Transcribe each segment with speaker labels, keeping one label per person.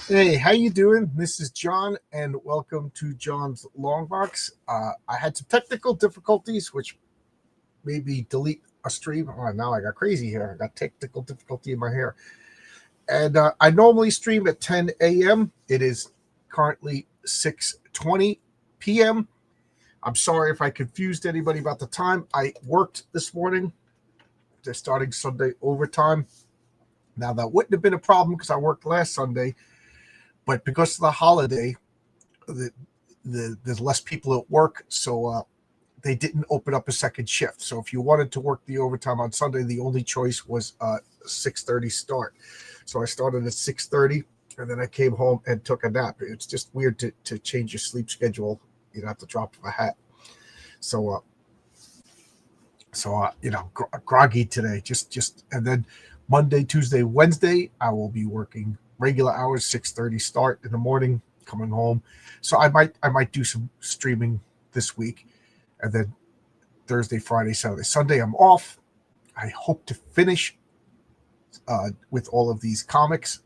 Speaker 1: Hey, how you doing? This is John, and welcome to John's Long Box. I had some technical difficulties, which made me delete a stream. Oh, now I got crazy here. I got technical difficulty in my hair, and I normally stream at 10 a.m. It is currently 6:20 p.m. I'm sorry if I confused anybody about the time. I worked this morning. They're starting Sunday overtime. Now that wouldn't have been a problem because I worked last Sunday, but because of the holiday, the, there's less people at work, so they didn't open up a second shift. So if you wanted to work the overtime on Sunday, the only choice was 6:30 start. So I started at 6:30, and then I came home and took a nap. It's just weird to change your sleep schedule, at the drop of a hat. So groggy today. Just and then Monday, Tuesday, Wednesday, I will be working regular hours, 6:30 start in the morning, coming home. So I might do some streaming this week, and then Thursday, Friday, Saturday, Sunday, I'm off. I hope to finish with all of these comics.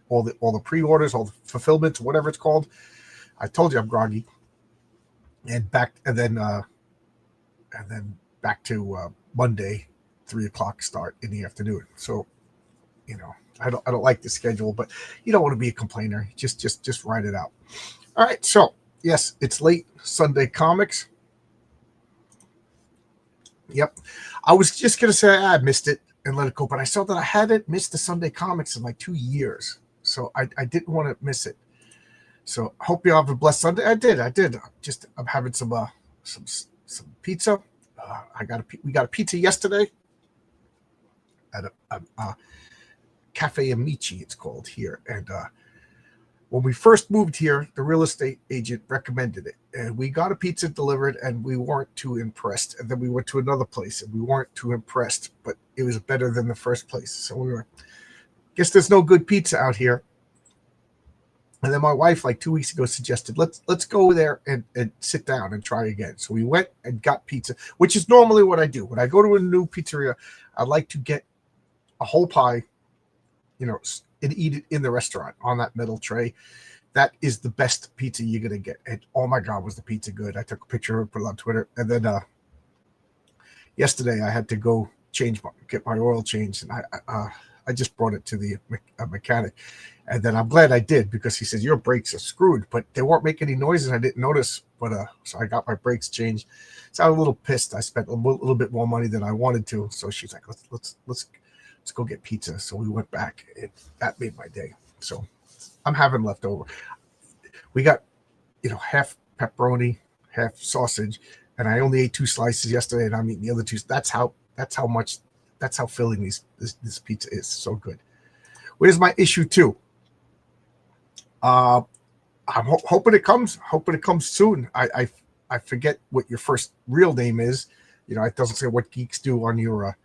Speaker 1: All the pre-orders, all the fulfillments, whatever it's called. I told you I'm groggy, and then back to Monday, 3 o'clock start in the afternoon. So I don't like the schedule, but you don't want to be a complainer. Just write it out. All right. So yes, it's late Sunday comics. Yep. I was just gonna say I missed it and let it go, but I saw that I hadn't missed the Sunday comics in like 2 years, so I didn't want to miss it. So hope you have a blessed Sunday. I did. Just I'm having some pizza. We got a pizza yesterday at a Cafe Amici, it's called here, and when we first moved here, the real estate agent recommended it, and we got a pizza delivered, and we weren't too impressed. And then we went to another place, and we weren't too impressed, but it was better than the first place. So we were, guess there's no good pizza out here. And then my wife, like 2 weeks ago, suggested let's go there and sit down and try again. So we went and got pizza, which is normally what I do when I go to a new pizzeria. I like to get a whole pie, and eat it in the restaurant on that metal tray. That is the best pizza you're gonna get. And oh my god, was the pizza good? I took a picture of it, put it on Twitter, and then yesterday I had to go get my oil changed, and I just brought it to the mechanic, and then I'm glad I did because he said your brakes are screwed, but they weren't making any noises. I didn't notice, but so I got my brakes changed. So I was a little pissed. I spent a little bit more money than I wanted to. So she's like, let's go get pizza. So we went back. That made my day. So I'm having leftover. We got half pepperoni, half sausage, and I only ate 2 slices yesterday, and I'm eating the other two. That's how filling this pizza is. So good. Where's my issue 2? Uh, I'm hoping it comes. Hoping it comes soon. I forget what your first real name is. It doesn't say what geeks do on your.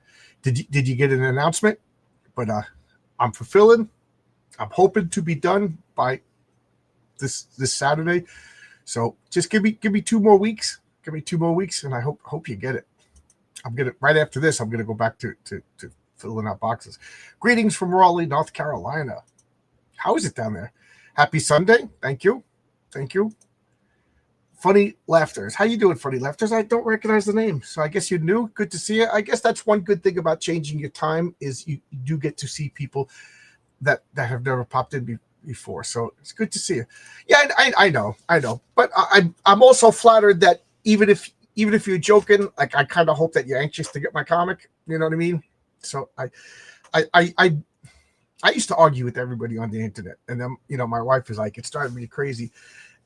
Speaker 1: Did you get an announcement? But I'm fulfilling. I'm hoping to be done by this Saturday. So just give me 2 more weeks. Give me 2 more weeks, and I hope you get it. I'm gonna right after this. I'm gonna go back to filling out boxes. Greetings from Raleigh, North Carolina. How is it down there? Happy Sunday. Thank you. Funny Laughters. How you doing, Funny Laughters? I don't recognize the name, so I guess you're new. Good to see you. I guess that's one good thing about changing your time is you do get to see people that have never popped in before. So it's good to see you. Yeah, I know, but I'm also flattered that even if you're joking, like I kind of hope that you're anxious to get my comic. You know what I mean? So I I I I used to argue with everybody on the internet, and then my wife is like, it's driving me crazy.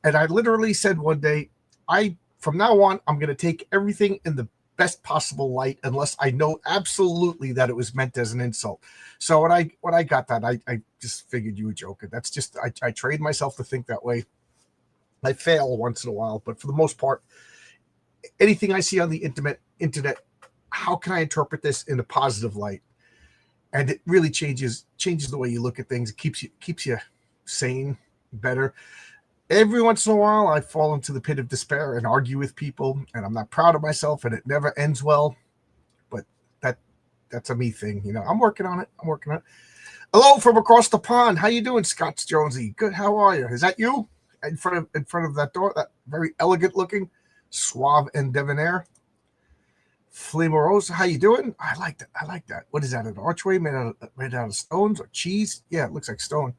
Speaker 1: And I literally said one day, I from now on, I'm going to take everything in the best possible light, unless I know absolutely that it was meant as an insult. So when I got that, I just figured you were joking. That's just I trained myself to think that way. I fail once in a while, but for the most part, anything I see on the internet, how can I interpret this in a positive light? And it really changes the way you look at things. It keeps you sane, better. Every once in a while, I fall into the pit of despair and argue with people, and I'm not proud of myself, and it never ends well. But that's a me thing. I'm working on it. Hello from across the pond. How you doing, Scott Jonesy? Good. How are you? Is that you in front of that door? That very elegant looking, suave and debonair. Flema Rose, how you doing? I like that. I like that. What is that? An archway made out of stones or cheese? Yeah, it looks like stone.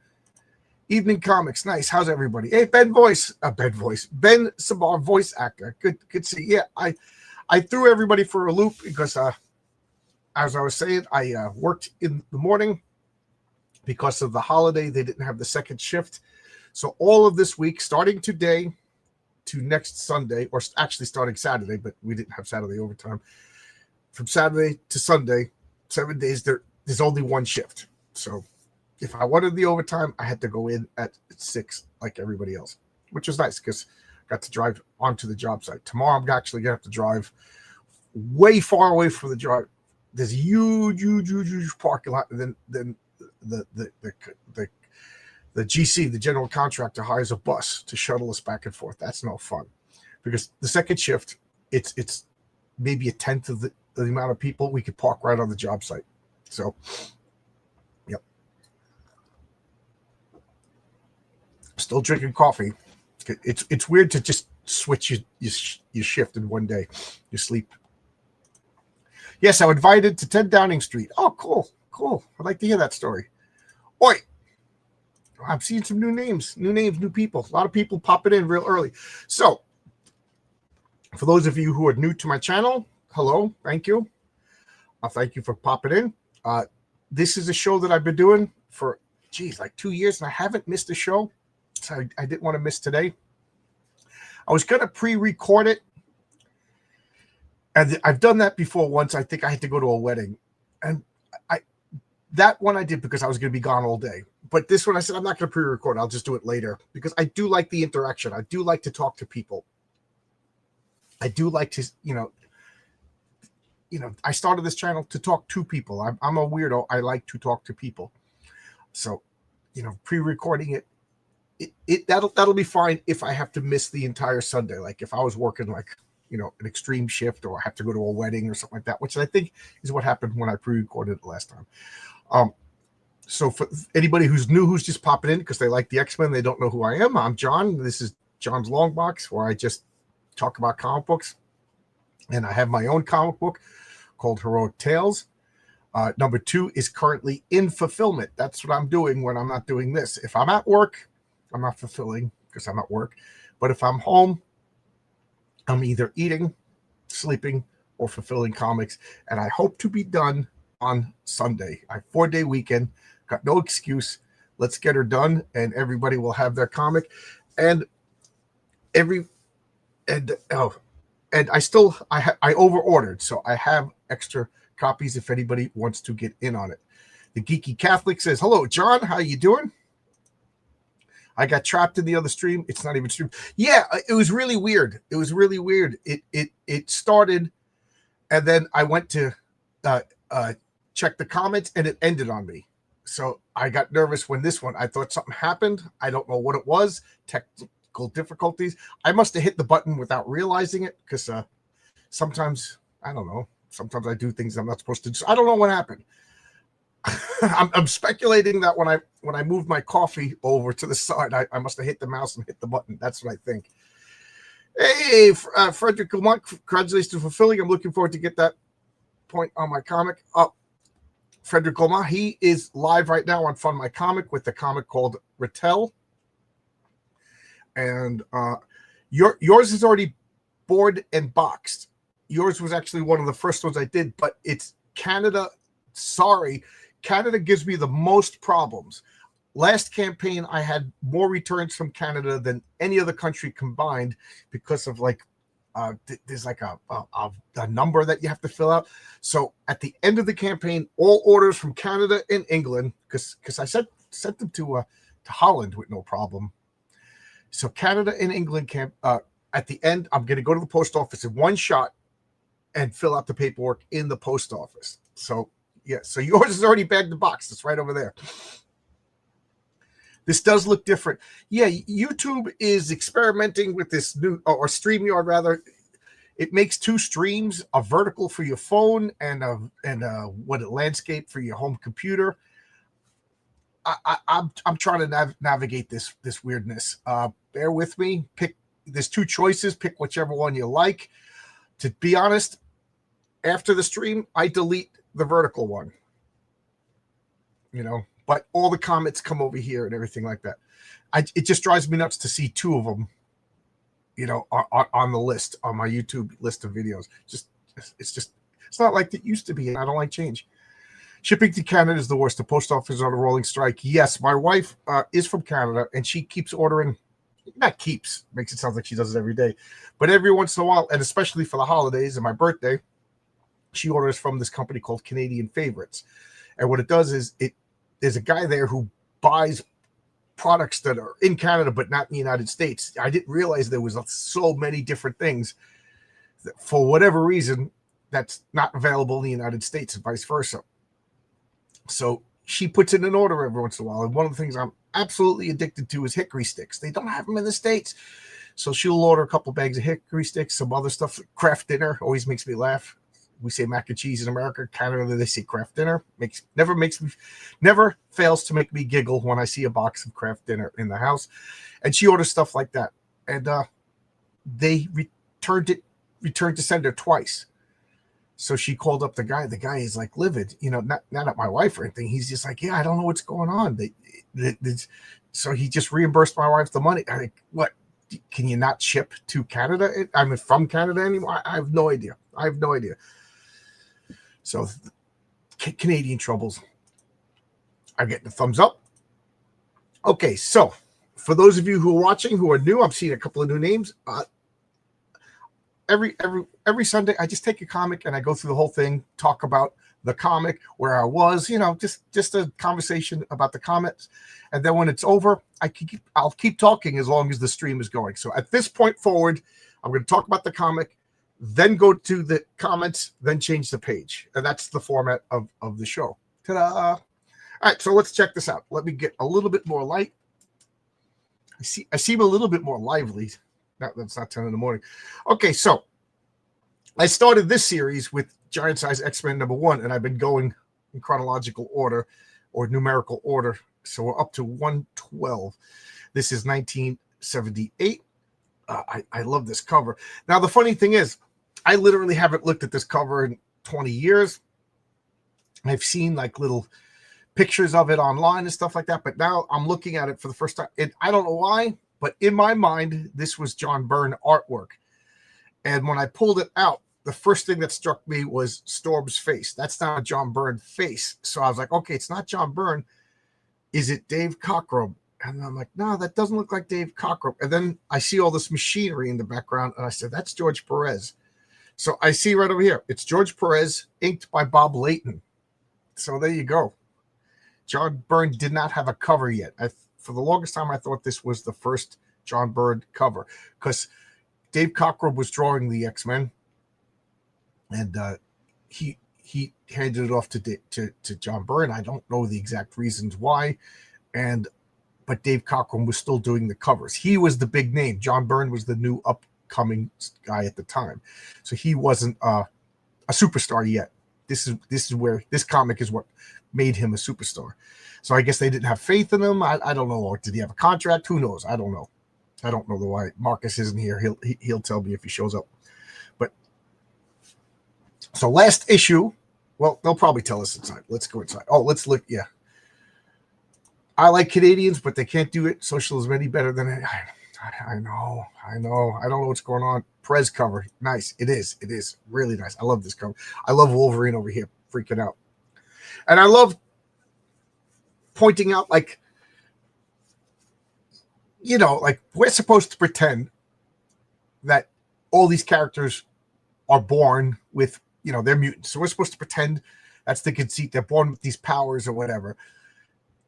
Speaker 1: Evening Comics, nice. How's everybody? Hey, Ben Sabar, voice actor. Good to see. Yeah, I threw everybody for a loop because as I was saying, I worked in the morning because of the holiday. They didn't have the second shift. So all of this week, starting today to next Sunday, or actually starting Saturday, but we didn't have Saturday overtime. From Saturday to Sunday, 7 days, there's only one shift. So if I wanted the overtime, I had to go in at 6 like everybody else, which was nice because I got to drive onto the job site. Tomorrow, I'm actually going to have to drive way far away from the drive. There's a huge parking lot, and then the GC, the general contractor, hires a bus to shuttle us back and forth. That's no fun because the second shift, it's maybe a tenth of the amount of people we could park right on the job site. So, yep. Still drinking coffee. It's weird to just switch your shift in one day. You sleep. Yes, I was invited to 10 Downing Street. Oh, cool. I'd like to hear that story. Oi, I'm seeing some new names, new people. A lot of people popping in real early. So, for those of you who are new to my channel, hello, thank you. Thank you for popping in. This is a show that I've been doing for, like 2 years, and I haven't missed a show. So I didn't want to miss today. I was going to pre-record it. And I've done that before once. I think I had to go to a wedding. And that one I did because I was going to be gone all day. But this one I said, I'm not going to pre-record. I'll just do it later because I do like the interaction. I do like to talk to people. I do like to, I started this channel to talk to people. I'm a weirdo. I like to talk to people. So, pre-recording it that'll be fine if I have to miss the entire Sunday. Like if I was working like, an extreme shift or I have to go to a wedding or something like that, which I think is what happened when I pre-recorded it last time. So for anybody who's new, who's just popping in because they like the X-Men, they don't know who I am. I'm John. This is John's Long Box, where I just talk about comic books. And I have my own comic book called Heroic Tales. Number 2 is currently in fulfillment. That's what I'm doing when I'm not doing this. If I'm at work, I'm not fulfilling because I'm at work. But if I'm home, I'm either eating, sleeping, or fulfilling comics. And I hope to be done on Sunday. I 4-day weekend. Got no excuse. Let's get her done, and everybody will have their comic. And I over-ordered, so I have extra copies if anybody wants to get in on it. The Geeky Catholic says, hello, John. How you doing? I got trapped in the other stream. It's not even stream. Yeah, it was really weird. It started, and then I went to check the comments, and it ended on me. So I got nervous when this one. I thought something happened. I don't know what it was. Technical difficulties. I must have hit the button without realizing it because sometimes, I don't know. Sometimes I do things I'm not supposed to do. I don't know what happened. I'm speculating that when I moved my coffee over to the side, I must have hit the mouse and hit the button. That's what I think. Hey, Frederick Lamont, congratulations to fulfilling. I'm looking forward to get that point on my comic. Frederick Lamont, he is live right now on Fun My Comic with the comic called Rattel. And yours is already board and boxed. Yours was actually one of the first ones I did, but it's Canada. Sorry. Canada gives me the most problems. Last campaign, I had more returns from Canada than any other country combined because of there's like a number that you have to fill out. So at the end of the campaign, all orders from Canada and England, because I sent them to Holland with no problem. So Canada and England at the end, I'm going to go to the post office in one shot and fill out the paperwork in the post office. So yeah, so yours is already bagged the box. It's right over there. This does look different. Yeah, YouTube is experimenting with this new, or StreamYard rather. It makes 2 streams, a vertical for your phone and a landscape for your home computer. I'm trying to navigate this weirdness. Bear with me. There's two choices. Pick whichever one you like. To be honest, after the stream, I delete the vertical one. But all the comments come over here and everything like that. It just drives me nuts to see two of them, on the list, on my YouTube list of videos. It's not like it used to be, and I don't like change. Shipping to Canada is the worst. The post office is on a rolling strike. Yes, my wife is from Canada, and she keeps ordering. Not keeps, makes it sound like she does it every day, but every once in a while, and especially for the holidays and my birthday, she orders from this company called Canadian Favorites. And what it does is there's a guy there who buys products that are in Canada but not in the United States. I didn't realize there was so many different things that, for whatever reason, that's not available in the United States and vice versa. So she puts in an order every once in a while. And one of the things I'm absolutely addicted to is hickory sticks. They don't have them in the States. So she'll order a couple bags of hickory sticks, some other stuff. Kraft dinner always makes me laugh. We say mac and cheese in America. Canada, they say Kraft dinner. Never fails to make me giggle when I see a box of Kraft dinner in the house. And she orders stuff like that. And they returned to sender twice. So she called up the guy. The guy is like livid, not at my wife or anything. He's just like, yeah, I don't know what's going on. So he just reimbursed my wife the money. I'm like, what? Can you not ship to Canada? I'm from Canada anymore. I have no idea. So Canadian troubles. I'm getting a thumbs up. Okay, so for those of you who are watching, who are new, I'm seeing a couple of new names. Every Sunday, I just take a comic and I go through the whole thing, talk about the comic, where I was, just a conversation about the comics. And then when it's over, I'll keep talking as long as the stream is going. So at this point forward, I'm going to talk about the comic, then go to the comments, then change the page. And that's the format of the show. Ta-da! All right, so let's check this out. Let me get a little bit more light. I seem a little bit more lively. That's not 10 in the morning. Okay, so I started this series with Giant Size X-Men #1, and I've been going in chronological order or numerical order. So we're up to 112. This is 1978. I love this cover. Now, the funny thing is, I literally haven't looked at this cover in 20 years. I've seen like little pictures of it online and stuff like that, but now I'm looking at it for the first time. And I don't know why, but in my mind, this was John Byrne artwork. And when I pulled it out, the first thing that struck me was Storm's face. That's not a John Byrne face. So I was like, okay, it's not John Byrne. Is it Dave Cockrum? And I'm like, no, that doesn't look like Dave Cockrum. And then I see all this machinery in the background, and I said, that's George Perez. So I see right over here, it's George Perez, inked by Bob Layton. So there you go. John Byrne did not have a cover yet. For the longest time, I thought this was the first John Byrne cover because Dave Cockrum was drawing the X-Men, and he handed it off to John Byrne. I don't know the exact reasons why, but Dave Cockrum was still doing the covers. He was the big name. John Byrne was the new upcoming guy at the time, so he wasn't a superstar yet. This is where this comic is what made him a superstar. So I guess they didn't have faith in him. I don't know. Or did he have a contract? Who knows? I don't know. I don't know why Marcus isn't here. He'll tell me if he shows up. But so last issue, well, they'll probably tell us inside. Let's go inside. Oh, let's look. Yeah. I like Canadians, but they can't do it socialism any better than I know. I don't know what's going on. Perez cover. Nice. It is really nice. I love this cover. I love Wolverine over here freaking out. And I love pointing out, like we're supposed to pretend that all these characters are born with, they're mutants. So we're supposed to pretend that's the conceit. They're born with these powers or whatever.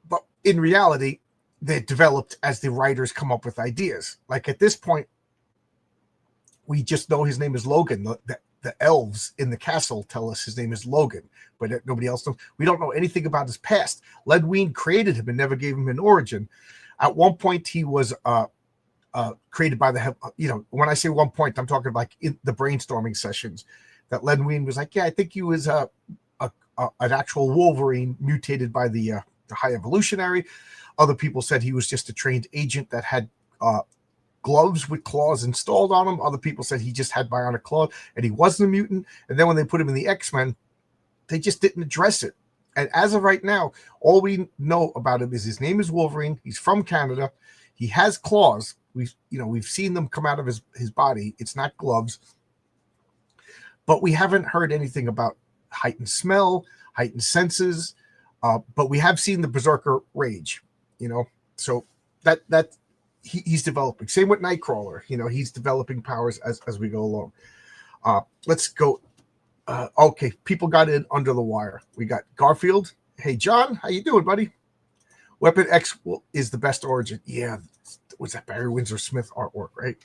Speaker 1: But in reality, they're developed as the writers come up with ideas. Like at this point, we just know his name is Logan. The elves in the castle tell us his name is Logan, but nobody else knows. We don't know anything about his past. Len Wein created him and never gave him an origin. At one point, he was created by when I say one point, I'm talking like in the brainstorming sessions that Len Wein was like, yeah, I think he was an actual Wolverine mutated by the high evolutionary. Other people said he was just a trained agent that had gloves with claws installed on him. Other people said he just had bionic claws and he wasn't a mutant. And then when they put him in the X-Men, they just didn't address it. And as of right now, all we know about him is his name is Wolverine. He's from Canada. He has claws. We've seen them come out of his body. It's not gloves. But we haven't heard anything about heightened smell, heightened senses. But we have seen the Berserker rage, So that he's developing. Same with Nightcrawler. He's developing powers as we go along. Let's go. Okay, people got in under the wire. We got Garfield. Hey, John, how you doing, buddy? Weapon X is the best origin. Yeah, was that Barry Windsor Smith artwork, right?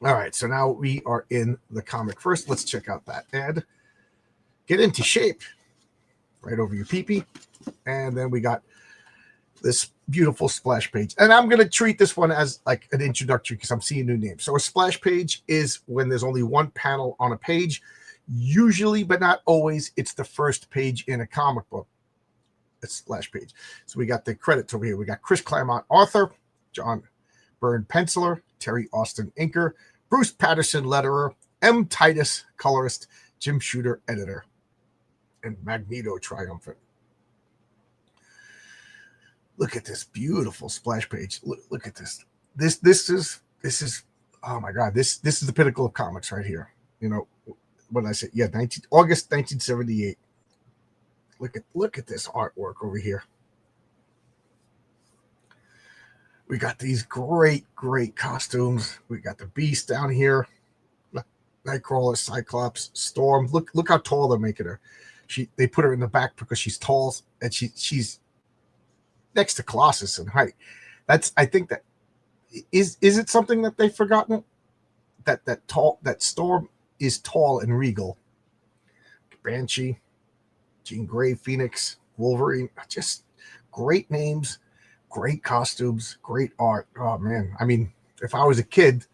Speaker 1: All right, so now we are in the comic. First, let's check out that ad. Get into shape. Right over your peepee. And then we got this beautiful splash page. And I'm going to treat this one as like an introductory because I'm seeing new names. So a splash page is when there's only one panel on a page. Usually, but not always, it's the first page in a comic book. A splash page. So we got the credits over here. We got Chris Claremont, author, John Byrne, penciler, Terry Austin, inker, Bruce Patterson, letterer, M. Titus, colorist, Jim Shooter, editor, and Magneto, triumphant. Look at this beautiful splash page. Look at this. This is oh my God. This is the pinnacle of comics right here. What did I say? Yeah, August 1978. Look at this artwork over here. We got these great costumes. We got the Beast down here. Nightcrawler, Cyclops, Storm. Look how tall they're making her. They put her in the back because she's tall and she's next to Colossus in height. I think that is it something that they've forgotten? That Storm is tall and regal. Banshee, Jean Grey, Phoenix, Wolverine, just great names, great costumes, great art. Oh man. I mean, if I was a kid,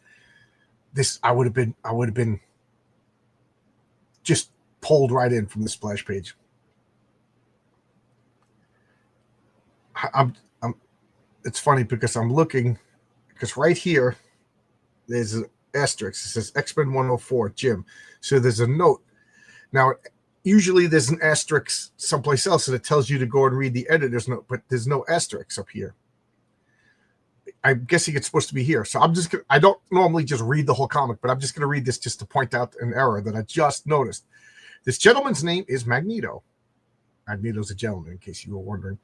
Speaker 1: I would have been just pulled right in from the splash page. It's funny because I'm looking, because right here there's an asterisk. It says X-Men 104, Jim. So there's a note. Now, usually there's an asterisk someplace else and it tells you to go and read the editor's note, but there's no asterisk up here. I'm guessing it's supposed to be here. So I don't normally just read the whole comic, but I'm just going to read this just to point out an error that I just noticed. This gentleman's name is Magneto. Magneto's a gentleman, in case you were wondering.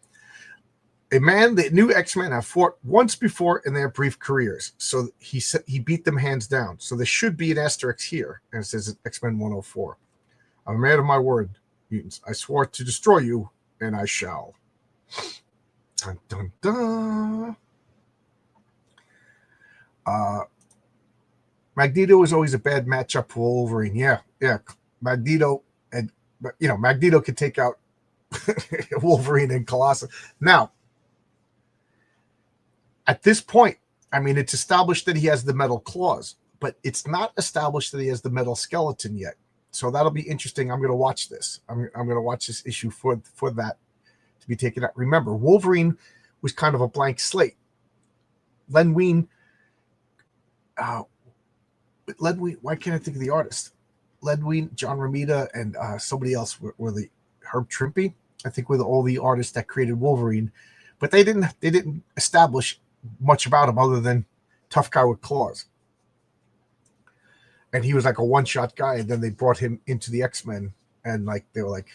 Speaker 1: A man that new X-Men have fought once before in their brief careers. So he beat them hands down. So there should be an asterisk here. And it says X-Men 104. I'm a man of my word, mutants. I swore to destroy you, and I shall. Dun, dun, dun. Magneto is always a bad matchup for Wolverine. Yeah. Magneto could take out Wolverine and Colossus. Now, at this point, I mean, it's established that he has the metal claws, but it's not established that he has the metal skeleton yet. So that'll be interesting. I'm going to watch this. I'm going to watch this issue for that to be taken out. Remember, Wolverine was kind of a blank slate. Len Wein, why can't I think of the artist? Len Wein, John Romita, and somebody else were the Herb Trimpe, I think, were all the artists that created Wolverine, but they didn't establish much about him other than tough guy with claws. And he was like a one-shot guy, and then they brought him into the X-Men, and they were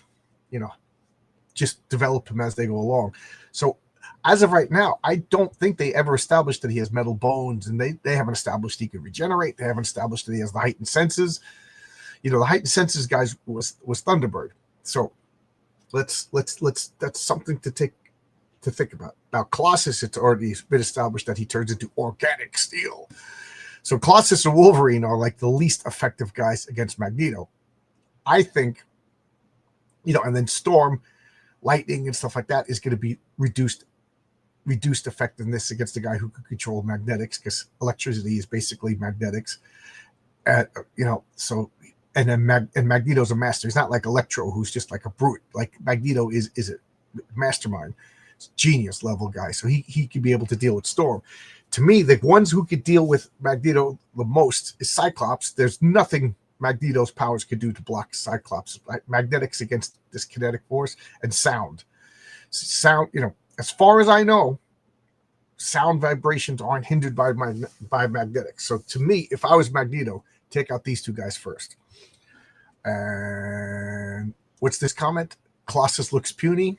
Speaker 1: just develop him as they go along. So as of right now, I don't think they ever established that he has metal bones, and they haven't established he can regenerate. They haven't established that he has the heightened senses. The heightened senses guys was Thunderbird. So let's that's something to think about. Now Colossus, it's already been established that he turns into organic steel. So Colossus and Wolverine are like the least effective guys against Magneto. I think, and then Storm, lightning and stuff like that is going to be reduced effectiveness against a guy who can control magnetics, because electricity is basically magnetics. So and Magneto's a master. He's not like Electro, who's just like a brute. Like Magneto is mastermind, genius level guy. So he could be able to deal with Storm. To me, the ones who could deal with Magneto the most is Cyclops. There's nothing Magneto's powers could do to block Cyclops. Magnetics against this kinetic force, and sound. Sound, as far as I know, sound vibrations aren't hindered by magnetics. So to me, if I was Magneto, take out these two guys first. And what's this comment? Colossus looks puny.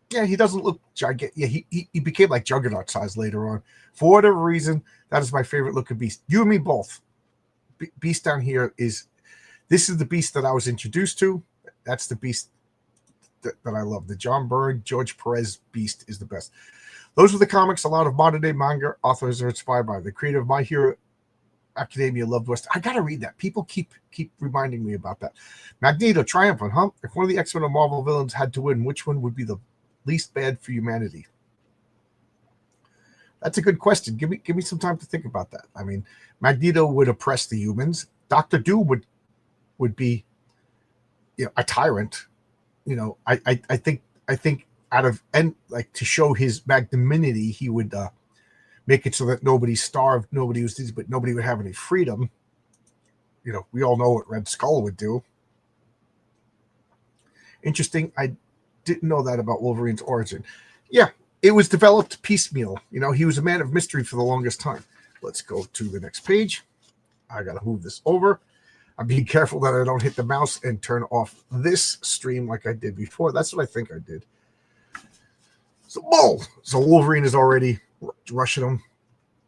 Speaker 1: Yeah, he doesn't look gigantic. Yeah, he became like Juggernaut size later on. For whatever reason, that is my favorite look of Beast. You and me both. Beast down here this is the Beast that I was introduced to. That's the Beast that I love. The John Byrne, George Perez Beast is the best. Those were the comics a lot of modern day manga authors are inspired by. The creator of My Hero Academia loved West. I gotta read that. People keep reminding me about that. Magneto triumphant, huh? If one of the X-Men or Marvel villains had to win, which one would be the least bad for humanity? That's a good question. Give me some time to think about that. I mean, Magneto would oppress the humans. Doctor Doom would be, a tyrant. I think out of to show his magnanimity, he would make it so that nobody starved, nobody was diseased, but nobody would have any freedom. We all know what Red Skull would do. Interesting. I didn't know that about Wolverine's origin. Yeah, it was developed piecemeal. He was a man of mystery for the longest time. Let's go to the next page. I got to move this over. I'm being careful that I don't hit the mouse and turn off this stream like I did before. That's what I think I did. So Wolverine is already rushing him.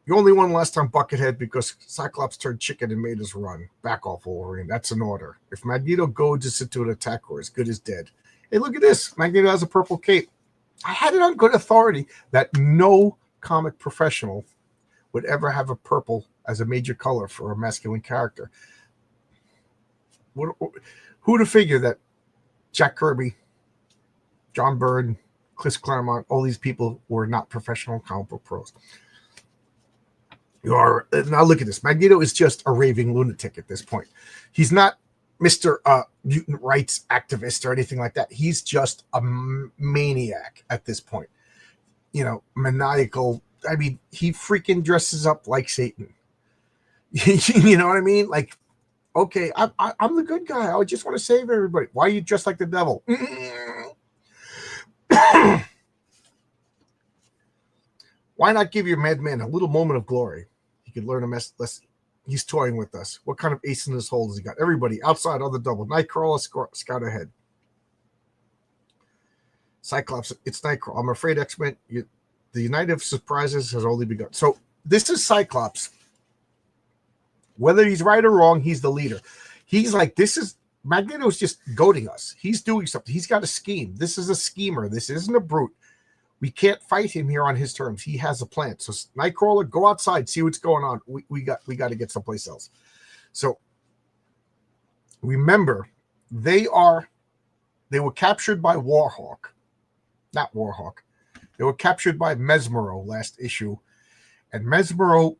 Speaker 1: You only won last time, Buckethead, because Cyclops turned chicken and made us run. Back off, Wolverine. That's an order. If Magneto goads us into an attack, we're as good as dead. Hey, look at this. Magneto has a purple cape. I had it on good authority that no comic professional would ever have a purple as a major color for a masculine character. Who to figure that Jack Kirby, John Byrne, Chris Claremont, all these people were not professional comic book pros. Now look at this. Magneto is just a raving lunatic at this point. He's not Mr. Mutant rights activist or anything like that. He's just a maniac at this point. Maniacal. I mean, he freaking dresses up like Satan. You know what I mean? Like, okay, I'm the good guy. I just want to save everybody. Why are you dressed like the devil? Why not give your madman a little moment of glory? He could learn a lesson. He's toying with us. What kind of ace in his hole has he got? Everybody outside on the double. Nightcrawler, scout ahead. Cyclops, it's Nightcrawler. I'm afraid X-Men, the United of Surprises has only begun. So this is Cyclops. Whether he's right or wrong, he's the leader. He's like, Magneto's just goading us. He's doing something. He's got a scheme. This is a schemer. This isn't a brute. We can't fight him here on his terms. He has a plan. So Nightcrawler, go outside, see what's going on. We got to get someplace else. So remember, they were captured by Warhawk. Not Warhawk. They were captured by Mesmero last issue. And Mesmero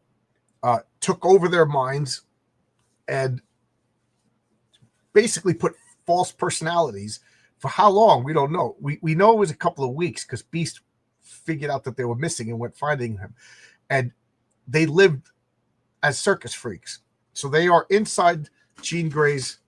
Speaker 1: took over their minds and basically put false personalities. For how long, we don't know. We know it was a couple of weeks because Beast figured out that they were missing and went finding him. And they lived as circus freaks. So they are inside Jean Grey's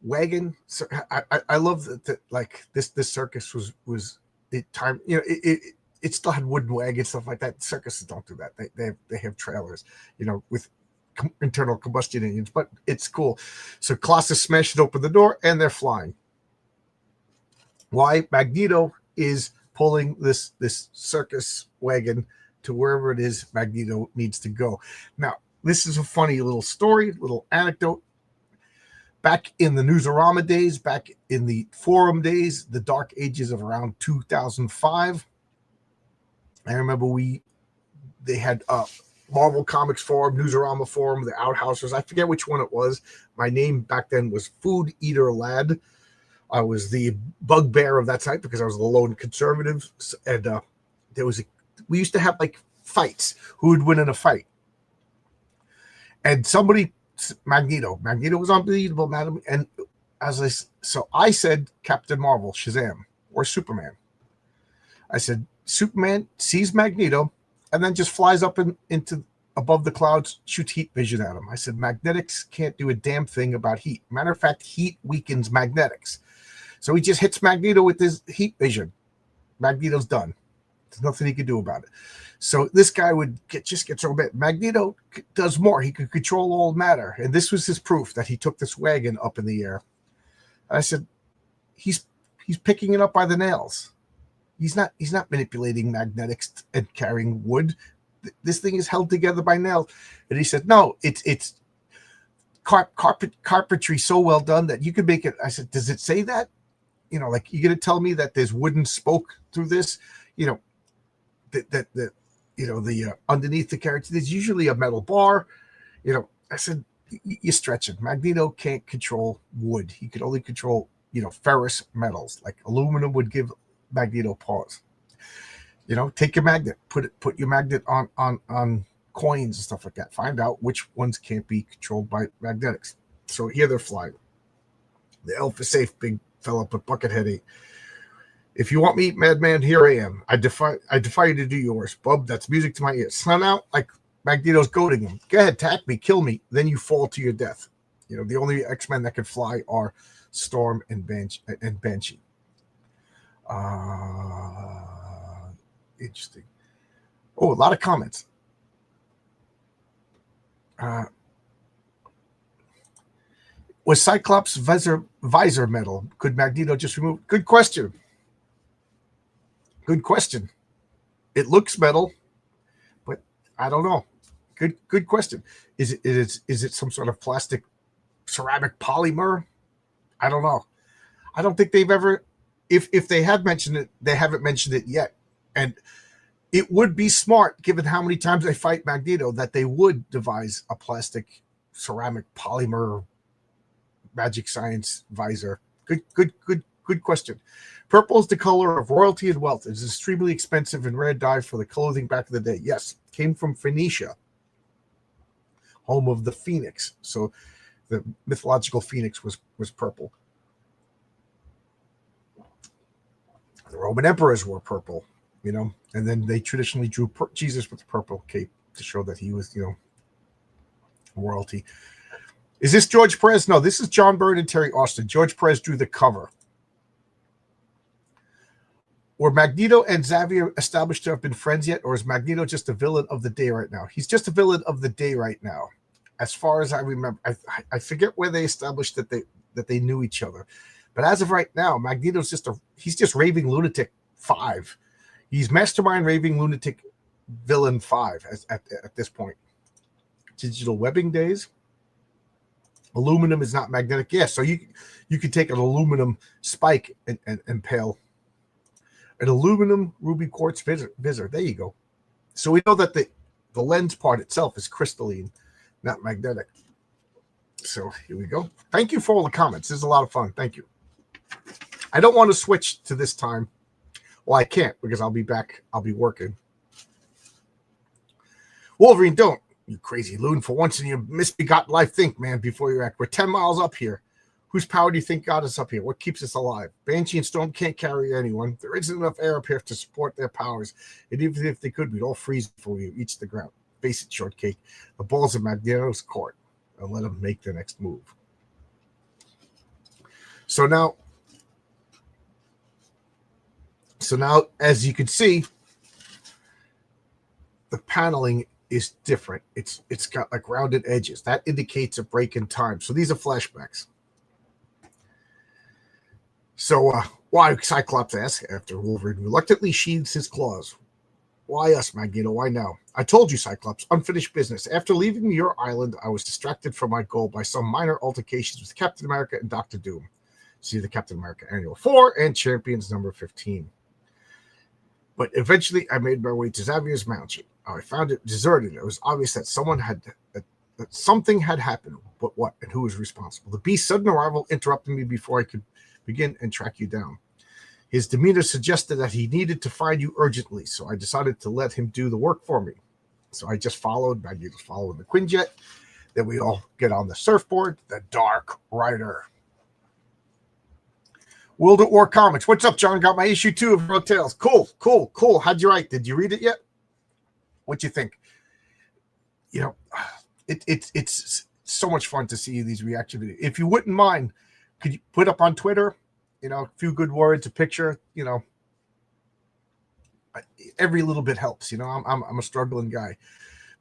Speaker 1: wagon. So I love that like this circus was it time, it still had wooden wagons, stuff like that. Circuses don't do that. They have trailers, with internal combustion engines, but it's cool. So Colossus smashes open the door and they're flying. Why? Magneto is pulling this circus wagon to wherever it is Magneto needs to go. Now, this is a funny little story, little anecdote. Back in the Newsarama days, back in the forum days, the dark ages of around 2005, I remember they had Marvel Comics Forum, Newsarama Forum, the Outhousers. I forget which one it was. My name back then was Food Eater Lad. I was the bugbear of that site because I was the lone conservative. And we used to have like fights. Who would win in a fight? And Magneto was unbelievable, madam. And so I said Captain Marvel, Shazam, or Superman. I said Superman sees Magneto and then just flies up into above the clouds, shoots heat vision at him. I said magnetics can't do a damn thing about heat. Matter of fact, heat weakens magnetics. So he just hits Magneto with his heat vision. Magneto's done. There's nothing he can do about it. So this guy would get so bad. Magneto does more. He could control all matter. And this was his proof that he took this wagon up in the air. And I said, he's picking it up by the nails. He's not manipulating magnetics and carrying wood. This thing is held together by nails. And he said, no, it's carpentry so well done that you could make it. I said, does it say that? You know, like, you're going to tell me that there's wooden spoke through this? You know, that the underneath the carriage, there's usually a metal bar. You know, I said, you're stretching. Magneto can't control wood. He could only control, ferrous metals. Like aluminum would give Magneto pause. You know, take your magnet, put your magnet on coins and stuff like that. Find out which ones can't be controlled by magnetics. So here they're flying. The elf is safe, big fella, but Buckethead ain't. If you want me, Madman, here I am. I defy you to do yours, bub. That's music to my ears. Sun out like Magneto's goading him. Go ahead, attack me, kill me, then you fall to your death. You know, the only X-Men that can fly are Storm and Banshee. Interesting. Oh, a lot of comments. Was Cyclops visor metal? Could Magneto just remove? Good question. Good question. It looks metal, but I don't know. Good question. Is it some sort of plastic, ceramic polymer? I don't know. I don't think they've ever. If they have mentioned it, they haven't mentioned it yet. And it would be smart, given how many times they fight Magneto, that they would devise a plastic, ceramic, polymer, magic science visor. Good question. Purple is the color of royalty and wealth. It is extremely expensive and rare dye for the clothing back in the day. Yes, came from Phoenicia, home of the Phoenix. So the mythological Phoenix was purple. The Roman emperors wore purple, and then they traditionally drew Jesus with the purple cape to show that he was, royalty. Is this George Perez? No, this is John Byrne and Terry Austin. George Perez drew the cover. Were Magneto and Xavier established to have been friends yet, or is Magneto just a villain of the day right now? He's just a villain of the day right now, as far as I remember. I forget where they established that they knew each other, but as of right now, Magneto's he's just raving lunatic 5. He's mastermind raving lunatic villain 5 at this point. Digital webbing days. Aluminum is not magnetic. Yeah, so you could take an aluminum spike and impale an aluminum ruby quartz visor. There you go. So we know that the lens part itself is crystalline, not magnetic. So here we go. Thank you for all the comments. This is a lot of fun. Thank you. I don't want to switch to this time. Well, I can't because I'll be back. I'll be working. Wolverine, don't. You crazy loon. For once in your misbegotten life, think, man, before you act. We're 10 miles up here. Whose power do you think got us up here? What keeps us alive? Banshee and Storm can't carry anyone. There isn't enough air up here to support their powers. And even if they could, we'd all freeze before we reach the ground. Face it, Shortcake. The ball's in Magneto's court. And let him make the next move. So now, as you can see, the paneling is different. It's got like rounded edges. That indicates a break in time. So these are flashbacks. So why, Cyclops asks after Wolverine reluctantly sheathes his claws. Why us, Magneto? Why now? I told you, Cyclops, unfinished business. After leaving your island, I was distracted from my goal by some minor altercations with Captain America and Dr. Doom. See the Captain America Annual 4 and Champions number 15. But eventually, I made my way to Xavier's mansion. I found it deserted. It was obvious that that something had happened. But what and who was responsible? The Beast's sudden arrival interrupted me before I could begin and track you down. His demeanor suggested that he needed to find you urgently, so I decided to let him do the work for me. So I just followed. Magneto's following the Quinjet. Then we all get on the surfboard. The Dark Rider. World at War Comics. What's up, John? Got my issue 2 of Heroic Tales. Cool. How'd you write? Did you read it yet? What'd you think? You know, it's so much fun to see these reaction videos. If you wouldn't mind, could you put up on Twitter, a few good words, a picture, every little bit helps. I'm a struggling guy.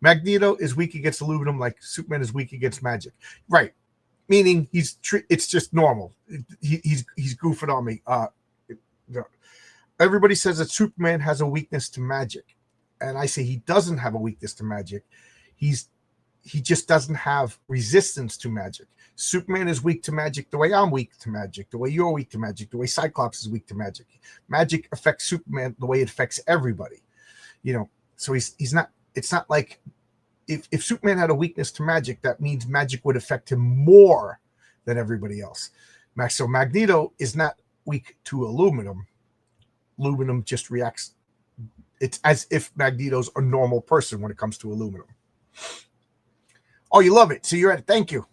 Speaker 1: Magneto is weak against aluminum like Superman is weak against magic. Right. Meaning it's just normal. He's goofing on me. Everybody says that Superman has a weakness to magic. And I say he doesn't have a weakness to magic. He just doesn't have resistance to magic. Superman is weak to magic the way I'm weak to magic, the way you're weak to magic, the way Cyclops is weak to magic. Magic affects Superman the way it affects everybody. So he's not, it's not like if Superman had a weakness to magic, that means magic would affect him more than everybody else. So Magneto is not weak to aluminum. Aluminum just reacts. It's as if Magneto's a normal person when it comes to aluminum. Oh, you love it. So you're at it. Thank you.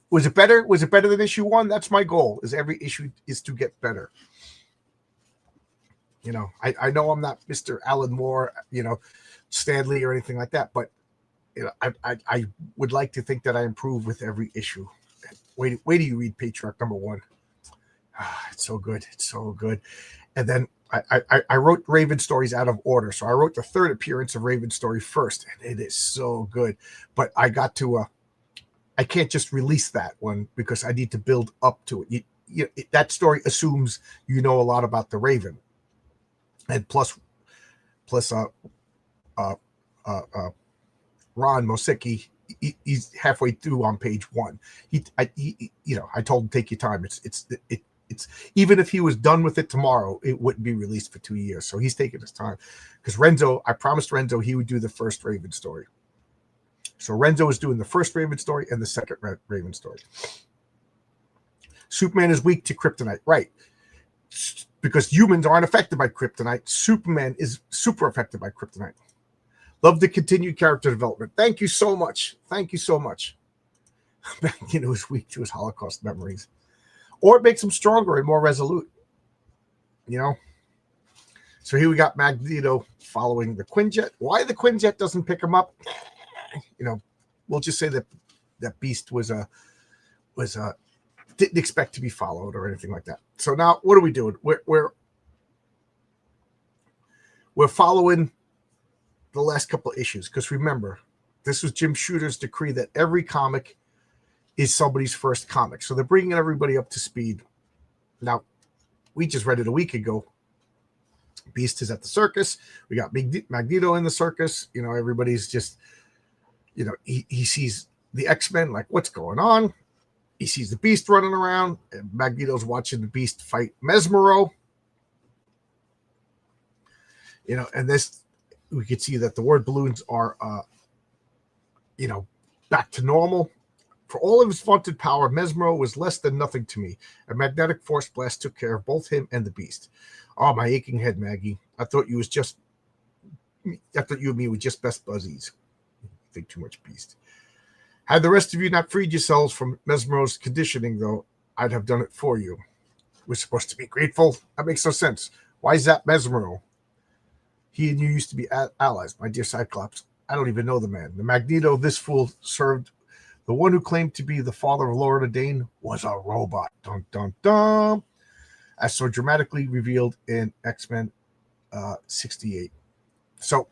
Speaker 1: Was it better? Was it better than issue 1? That's my goal, is every issue is to get better. I know I'm not Mr. Alan Moore, Stanley or anything like that, but I would like to think that I improve with every issue. Wait till you read Patriarch number 1. It's so good. And then I wrote Raven stories out of order. So I wrote the 3rd appearance of Raven story first, and it is so good. But I got to I can't just release that one because I need to build up to it. That story assumes a lot about the Raven, and plus Ron Mosicki, he's halfway through on page 1. I told him, take your time. It's even if he was done with it tomorrow, it wouldn't be released for 2 years. So he's taking his time because I promised Renzo he would do the first Raven story. So Renzo is doing the first Raven story and the second Raven story. Superman is weak to kryptonite, right? Because humans aren't affected by kryptonite. Superman is super affected by kryptonite. Love the continued character development. Thank you so much. Magneto is weak to his Holocaust memories. Or it makes him stronger and more resolute. So here we got Magneto following the Quinjet. Why the Quinjet doesn't pick him up? We'll just say that Beast was didn't expect to be followed or anything like that. So now what are we doing? We're following the last couple of issues, because remember, this was Jim Shooter's decree that every comic is somebody's first comic. So they're bringing everybody up to speed. Now, we just read it a week ago. Beast is at the circus. We got Magneto in the circus. Everybody's just, he sees the X-Men, like, what's going on? He sees the Beast running around, and Magneto's watching the Beast fight Mesmero. And this, we could see that the word balloons are, back to normal. For all of his vaunted power, Mesmero was less than nothing to me. A magnetic force blast took care of both him and the Beast. Oh, my aching head, Maggie. I thought you and me were just best buddies. Think too much, Beast. Had the rest of you not freed yourselves from Mesmero's conditioning, though, I'd have done it for you. We're supposed to be grateful? That makes no sense. Why is that Mesmero? He and you used to be allies, my dear Cyclops. I don't even know the man. The Magneto this fool served, the one who claimed to be the father of Lorna Dane, was a robot. Dun, dun, dun. As so dramatically revealed in X-Men 68. So,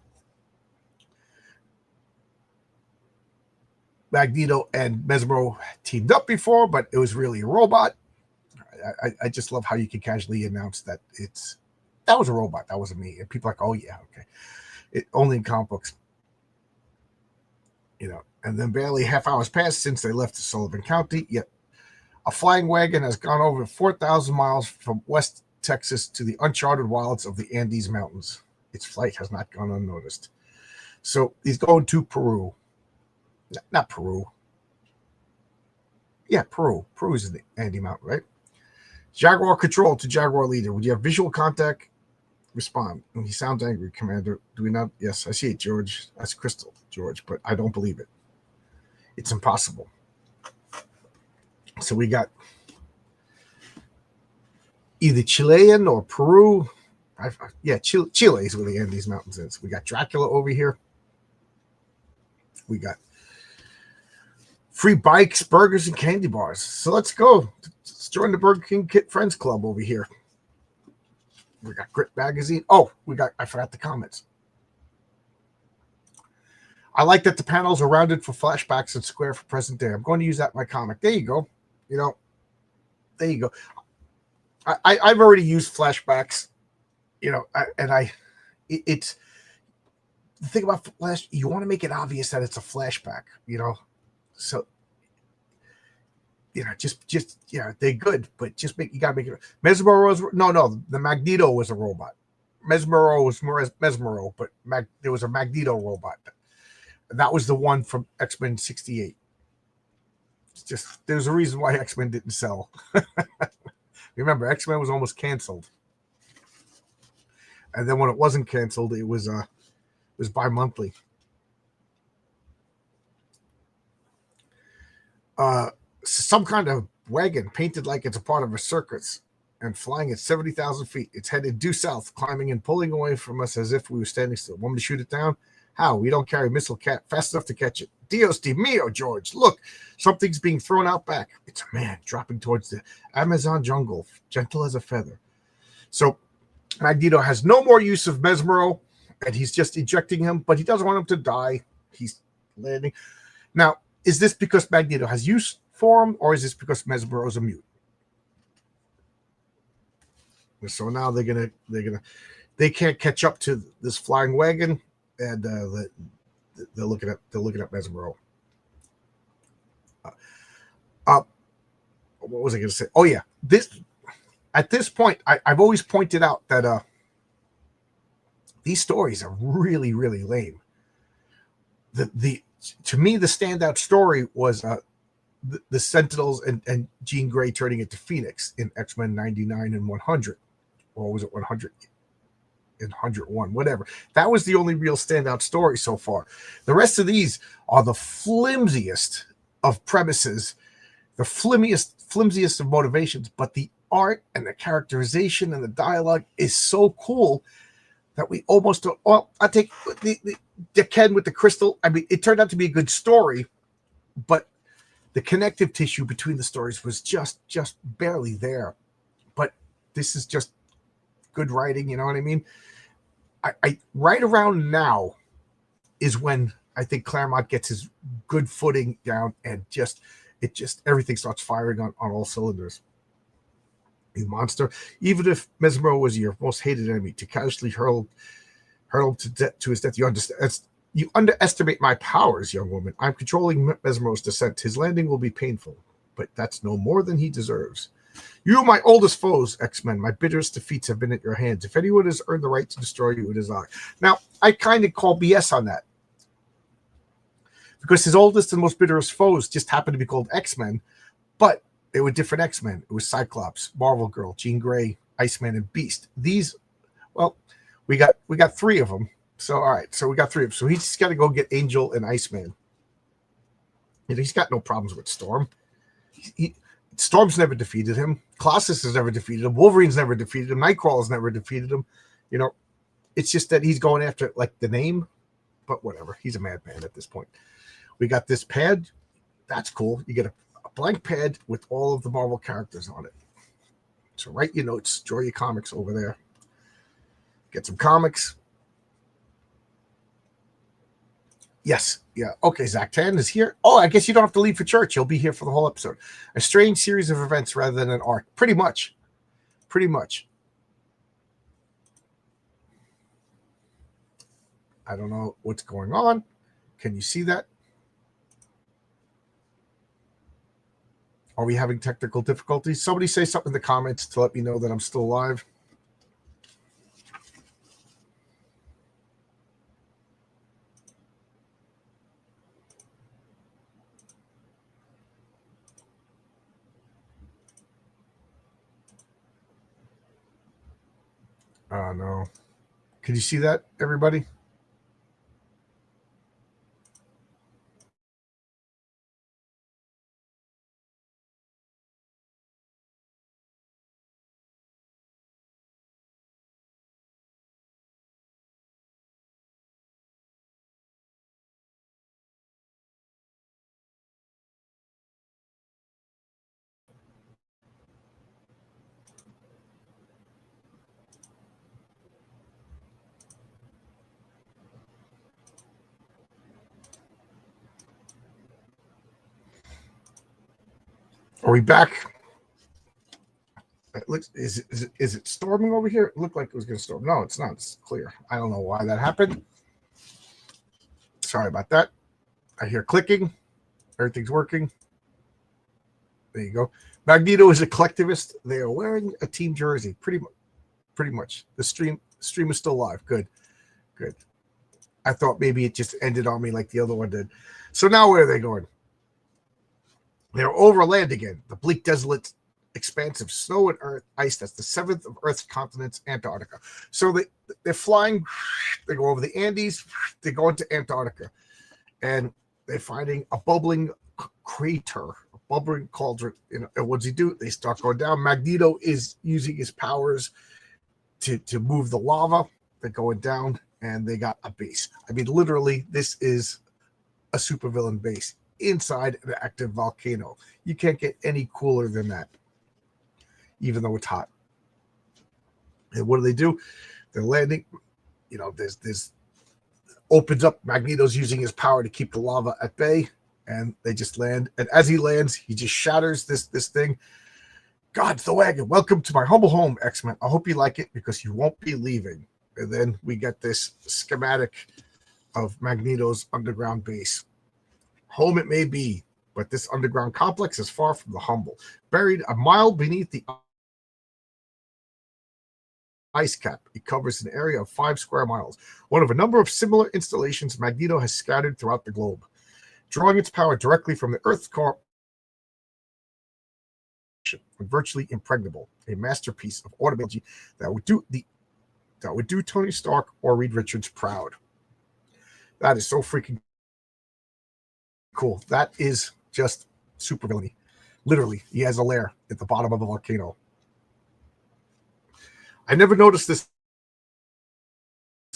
Speaker 1: Magneto and Mesmero teamed up before, but it was really a robot. I just love how you can casually announce that that was a robot, that wasn't me. And people are like, oh yeah, okay. Only in comic books. And then barely half hours passed since they left Sullivan County, yet a flying wagon has gone over 4,000 miles from West Texas to the uncharted wilds of the Andes Mountains. Its flight has not gone unnoticed. So he's going to Peru. Not Peru. Yeah, Peru. Peru is in the Andes Mountain, right? Jaguar Control to Jaguar Leader. Would you have visual contact? Respond. And he sounds angry, Commander. Do we not? Yes, I see it, George. That's crystal, George, but I don't believe it. It's impossible. So we got either Chilean or Peru. Yeah, Chile is where the Andes Mountains is. We got Dracula over here. We got free bikes, burgers, and candy bars. So let's go. Let's join the Burger King Kit Friends Club over here. We got Grit Magazine. Oh, I forgot the comments. I like that the panels are rounded for flashbacks and square for present day. I'm going to use that in my comic. There you go. There you go. I've already used flashbacks, it's the thing about flash. You want to make it obvious that it's a flashback, so they're good, but you gotta make it. Mesmero was the Magneto was a robot. Mesmero was Mesmero, but there was a Magneto robot. That was the one from X-Men '68. It's just there's a reason why X-Men didn't sell. Remember, X-Men was almost canceled, and then when it wasn't canceled, it was bi-monthly. Some kind of wagon painted like it's a part of a circus and flying at 70,000 feet. It's headed due south, climbing and pulling away from us as if we were standing still. Want me to shoot it down? How? We don't carry missile cat fast enough to catch it. Dios de mio, George. Look, something's being thrown out back. It's a man dropping towards the Amazon jungle, gentle as a feather. So Magneto has no more use of Mesmero, and he's just ejecting him, but he doesn't want him to die. He's landing. Now, is this because Magneto has use for him, or is this because Mesmero is a mutant? So now they can't catch up to this flying wagon, and they're looking at Mesmero. What was I going to say? Oh yeah, at this point, I've always pointed out that these stories are really, really lame. To me, the standout story was the Sentinels and Jean Grey turning into Phoenix in X-Men 99 and 100, or was it 100 and 101, whatever. That was the only real standout story so far. The rest of these are the flimsiest of premises, the flimsiest of motivations, but the art and the characterization and the dialogue is so cool that we almost don't. Well, I take the Ken with the crystal. I mean, it turned out to be a good story, but the connective tissue between the stories was just barely there. But this is just good writing, you know what I mean? I right around now is when I think Claremont gets his good footing down, and everything starts firing on all cylinders. You monster! Even if Mesmero was your most hated enemy, to casually hurl to his death, you underestimate my powers, young woman. I'm controlling Mesmero's descent. His landing will be painful, but that's no more than he deserves. You, my oldest foes, X-Men, my bitterest defeats have been at your hands. If anyone has earned the right to destroy you, it is I. Now, I kind of call BS on that, because his oldest and most bitterest foes just happened to be called X-Men, but they were different X-Men. It was Cyclops, Marvel Girl, Jean Grey, Iceman, and Beast. These, well, we got three of them. So all right, so we got three of them. So he's got to go get Angel and Iceman. He's got no problems with Storm. Storm's never defeated him. Colossus has never defeated him. Wolverine's never defeated him. Nightcrawler's never defeated him. It's just that he's going after like the name, but whatever. He's a madman at this point. We got this pad. That's cool. You get a blank pad with all of the Marvel characters on it. So write your notes, draw your comics over there. Get some comics. Yes. Yeah. Okay. Zach Tan is here. Oh, I guess you don't have to leave for church. He'll be here for the whole episode. A strange series of events rather than an arc. Pretty much. I don't know what's going on. Can you see that? Are we having technical difficulties? Somebody say something in the comments to let me know that I'm still live. Oh, no. Can you see that, everybody? Are we back? It looks, is it storming over here? It looked like it was going to storm. No, it's not. It's clear. I don't know why that happened. Sorry about that. I hear clicking. Everything's working. There you go. Magneto is a collectivist. They are wearing a team jersey. Pretty much. The stream is still live. Good. I thought maybe it just ended on me like the other one did. So now where are they going? They're over land again. The bleak, desolate expanse of snow and earth ice. That's the seventh of Earth's continents, Antarctica. So they're flying. They go over the Andes. They go into Antarctica, and they're finding a bubbling crater, a bubbling cauldron. And what does he do? They start going down. Magneto is using his powers to move the lava. They're going down, and they got a base. I mean, literally, this is a supervillain base inside an active volcano. You can't get any cooler than that, even though it's hot. And what do? They're landing. There's opens up. Magneto's using his power to keep the lava at bay, and they just land. And as he lands, he just shatters this thing. God's the wagon. Welcome to my humble home, X-Men. I hope you like it because you won't be leaving. And then we get this schematic of Magneto's underground base. Home it may be, but this underground complex is far from the humble. Buried a mile beneath the ice cap, it covers an area of 5 square miles, one of a number of similar installations Magneto has scattered throughout the globe. Drawing its power directly from the Earth's core, virtually impregnable, a masterpiece of automagy that would do Tony Stark or Reed Richards proud. That is so freaking cool. That is just super villainy. Literally, he has a lair at the bottom of a volcano. I never noticed this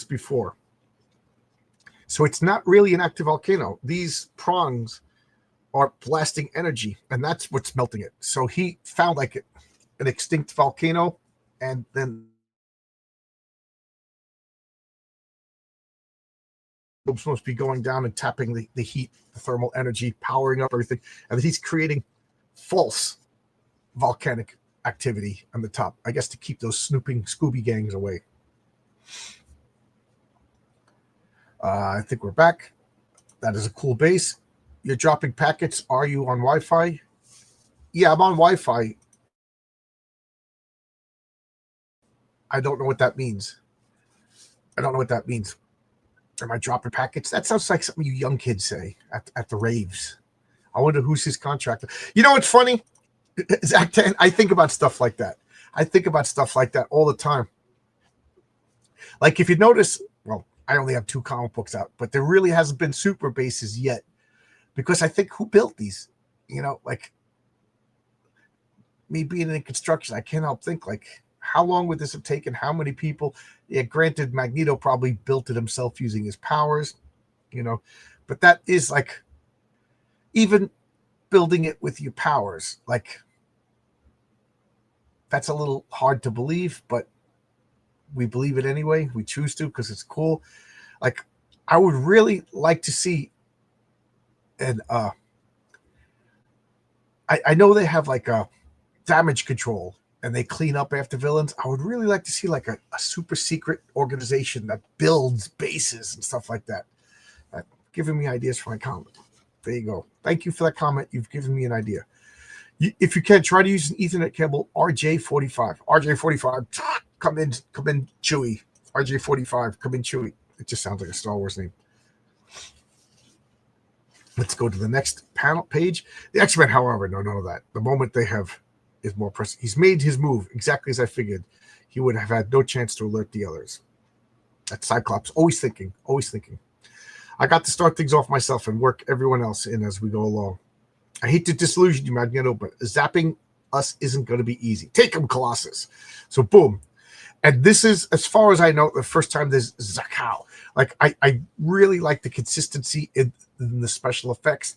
Speaker 1: before. So it's not really an active volcano. These prongs are blasting energy, and that's what's melting it. So he found like an extinct volcano, and then it's supposed to be going down and tapping the heat, the thermal energy, powering up everything, and then he's creating false volcanic activity on the top, I guess, to keep those snooping Scooby gangs away. I think we're back. That is a cool base. You're dropping packets. Are you on Wi-Fi? Yeah, I'm on Wi-Fi. I don't know what that means. Am I dropping packets? That sounds like something you young kids say at the raves. I wonder who's his contractor. You know what's funny? Zach 10, I think about stuff like that. All the time. Like if you notice, well, I only have 2 comic books out, but there really hasn't been super bases yet. Because I think who built these? Like me being in construction, I can't help think like how long would this have taken? How many people? Yeah, granted, Magneto probably built it himself using his powers, but that is like even building it with your powers, like that's a little hard to believe, but we believe it anyway. We choose to because it's cool. Like I would really like to see, and I know they have like a damage control and they clean up after villains. I would really like to see like a super secret organization that builds bases and stuff like that. Giving me ideas for my comment. There you go. Thank you for that comment. You've given me an idea. If you can, try to use an Ethernet cable, RJ45. RJ45, come in, Chewie. RJ45, come in, Chewie. It just sounds like a Star Wars name. Let's go to the next panel page. The X-Men, however, no, none of that. The moment they have is more pressing. He's made his move exactly as I figured. He would have had no chance to alert the others. That's Cyclops, always thinking. I got to start things off myself and work everyone else in as we go along. I hate to disillusion you, Magneto, but zapping us isn't going to be easy. Take him, Colossus. So boom. And this is, as far as I know, the first time there's Zakao. Like, I really like the consistency in the special effects.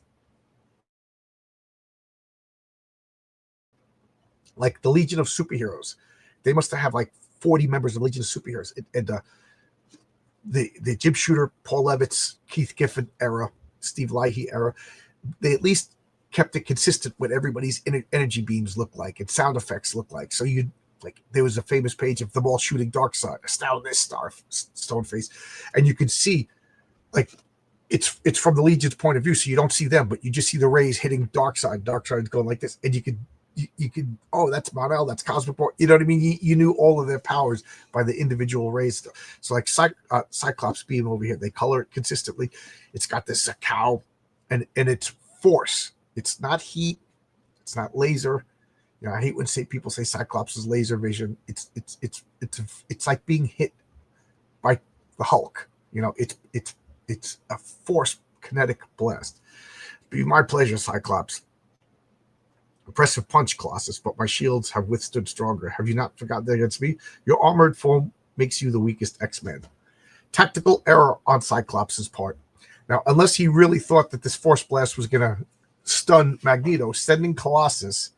Speaker 1: Like the Legion of Superheroes. They must have like 40 members of Legion of Superheroes. And the Jim Shooter, Paul Levitz, Keith Giffen era, Steve Leahy era, they at least kept it consistent what everybody's energy beams look like and sound effects look like. So you like there was a famous page of them all shooting dark side, astoundness, stone face, and you could see like it's from the Legion's point of view, so you don't see them, but you just see the rays hitting dark side going like this, and you could oh, that's Mon-El, that's Cosmic Boy, you know what I mean? You knew all of their powers by the individual rays. So like Cyclops beam over here, they color it consistently. It's got this cow, and it's force. It's not heat. It's not laser. You know, I hate when people say Cyclops is laser vision. It's like being hit by the Hulk. You know, it's a force kinetic blast. Be my pleasure, Cyclops. Impressive punch, Colossus, but my shields have withstood stronger. Have you not forgotten against me? Your armored form makes you the weakest X-Men. Tactical error on Cyclops' part. Now, unless he really thought that this force blast was going to stun Magneto, sending Colossus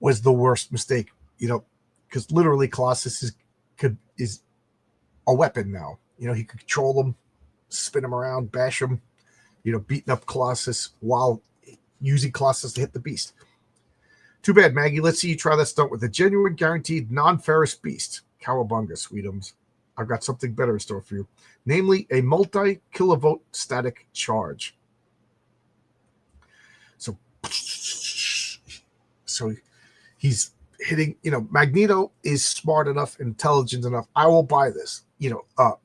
Speaker 1: was the worst mistake, you know, because literally Colossus is a weapon now. You know, he could control him, spin him around, bash him, you know, beating up Colossus while using Colossus to hit the beast. Too bad, Maggie. Let's see you try that stunt with a genuine, guaranteed, non-ferrous beast. Cowabunga, sweetums. I've got something better in store for you, namely a multi-kilovolt static charge. So he's hitting, you know, Magneto is smart enough, intelligent enough. I will buy this. You know,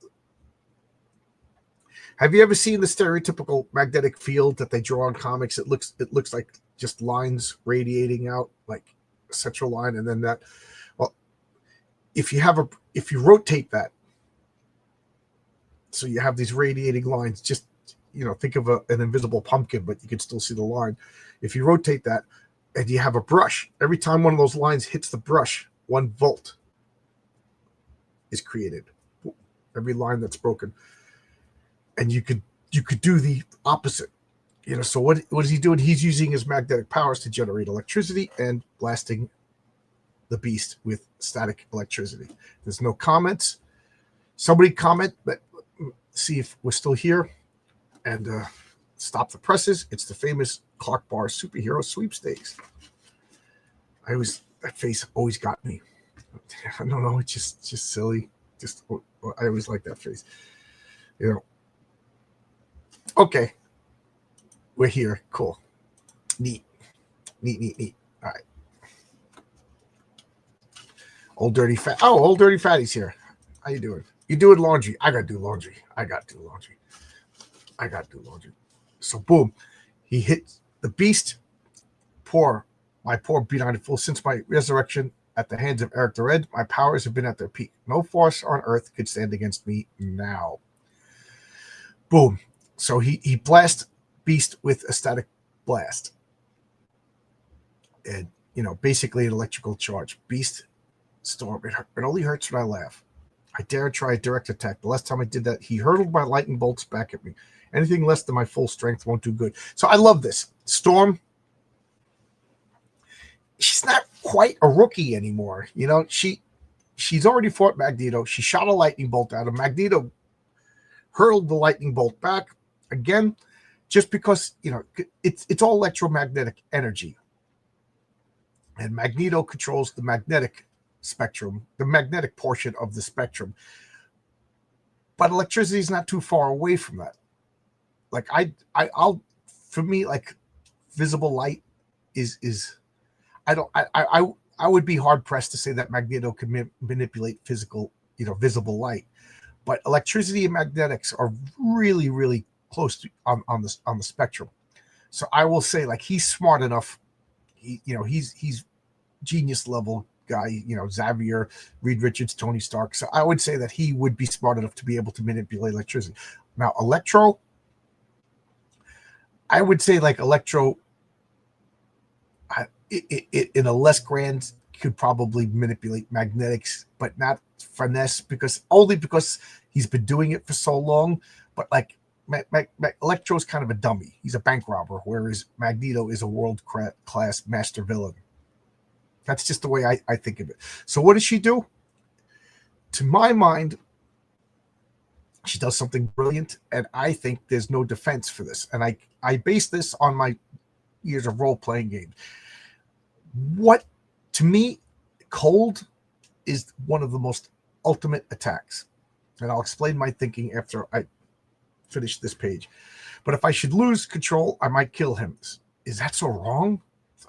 Speaker 1: have you ever seen the stereotypical magnetic field that they draw in comics? It looks like just lines radiating out, like a central line, and then that. Well, if you rotate that, so you have these radiating lines, just, you know, think of an invisible pumpkin, but you can still see the line. If you rotate that and you have a brush, every time one of those lines hits the brush, 1 volt is created. Every line that's broken. And you could do the opposite. You know, so what is he doing? He's using his magnetic powers to generate electricity and blasting the beast with static electricity. There's no comments. Somebody comment, but see if we're still here, and stop the presses. It's the famous Clark Bar superhero sweepstakes. That face always got me. I don't know, it's just silly. I always like that face. You know. Okay. We're here. Cool. Neat. All right. Old Dirty Fatty's here. How you doing? You doing laundry? I gotta do laundry. So boom, he hits the beast. My poor benighted fool. Since my resurrection at the hands of Eric the Red, my powers have been at their peak. No force on earth could stand against me now. Boom. So he blasts beast with a static blast. And, you know, basically an electrical charge. Beast storm. It only hurts when I laugh. I dare try a direct attack. The last time I did that, he hurled my lightning bolts back at me. Anything less than my full strength won't do good. So I love this. Storm, she's not quite a rookie anymore. You know, she's already fought Magneto. She shot a lightning bolt at him. Magneto hurled the lightning bolt back again, just because, you know, it's all electromagnetic energy. And Magneto controls the magnetic spectrum, the magnetic portion of the spectrum. But electricity is not too far away from that. Like I'll for me, like visible light is I would be hard pressed to say that Magneto can manipulate visible light. But electricity and magnetics are really, really close to on the spectrum. So I will say, like, he's smart enough. He's genius level guy. You know, Xavier, Reed Richards, Tony Stark. So I would say that he would be smart enough to be able to manipulate electricity. Now, Electro, I would say, like, Electro, in a less grand, could probably manipulate magnetics, but not finesse, because he's been doing it for so long. But like Electro's kind of a dummy. He's a bank robber, whereas Magneto is a world-class master villain. That's just the way I think of it. So what does she do? To my mind, she does something brilliant, and I think there's no defense for this. And I base this on my years of role-playing games. What, to me, cold is one of the most ultimate attacks. And I'll explain my thinking after I finish this page. But if I should lose control, I might kill him. Is that so wrong?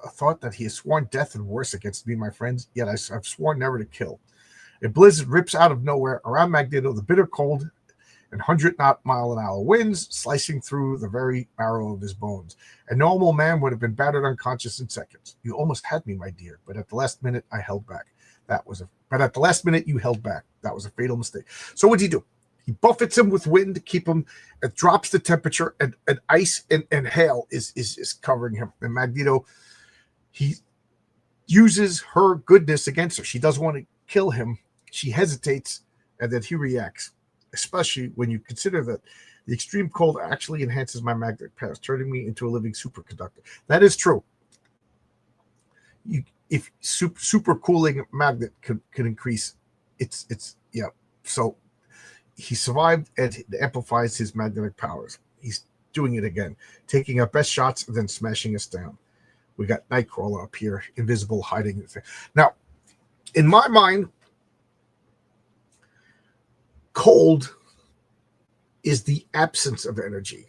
Speaker 1: A thought that he has sworn death and worse against me and my friends, yet I've sworn never to kill. A blizzard rips out of nowhere around Magneto, the bitter cold and 100-mile-an-hour winds slicing through the very marrow of his bones. A normal man would have been battered unconscious in seconds. You almost had me, my dear, but at the last minute I held back. But at the last minute you held back. That was a fatal mistake. So what'd he do? He buffets him with wind to keep him. It drops the temperature, and ice and hail is covering him. And Magneto, he uses her goodness against her. She doesn't want to kill him. She hesitates, and then he reacts, especially when you consider that the extreme cold actually enhances my magnetic powers, turning me into a living superconductor. That is true. If super cooling magnet can increase, it's yeah. So he survived, and it amplifies his magnetic powers. He's doing it again, taking our best shots and then smashing us down. We got Nightcrawler up here, invisible, hiding. Now, in my mind, cold is the absence of energy.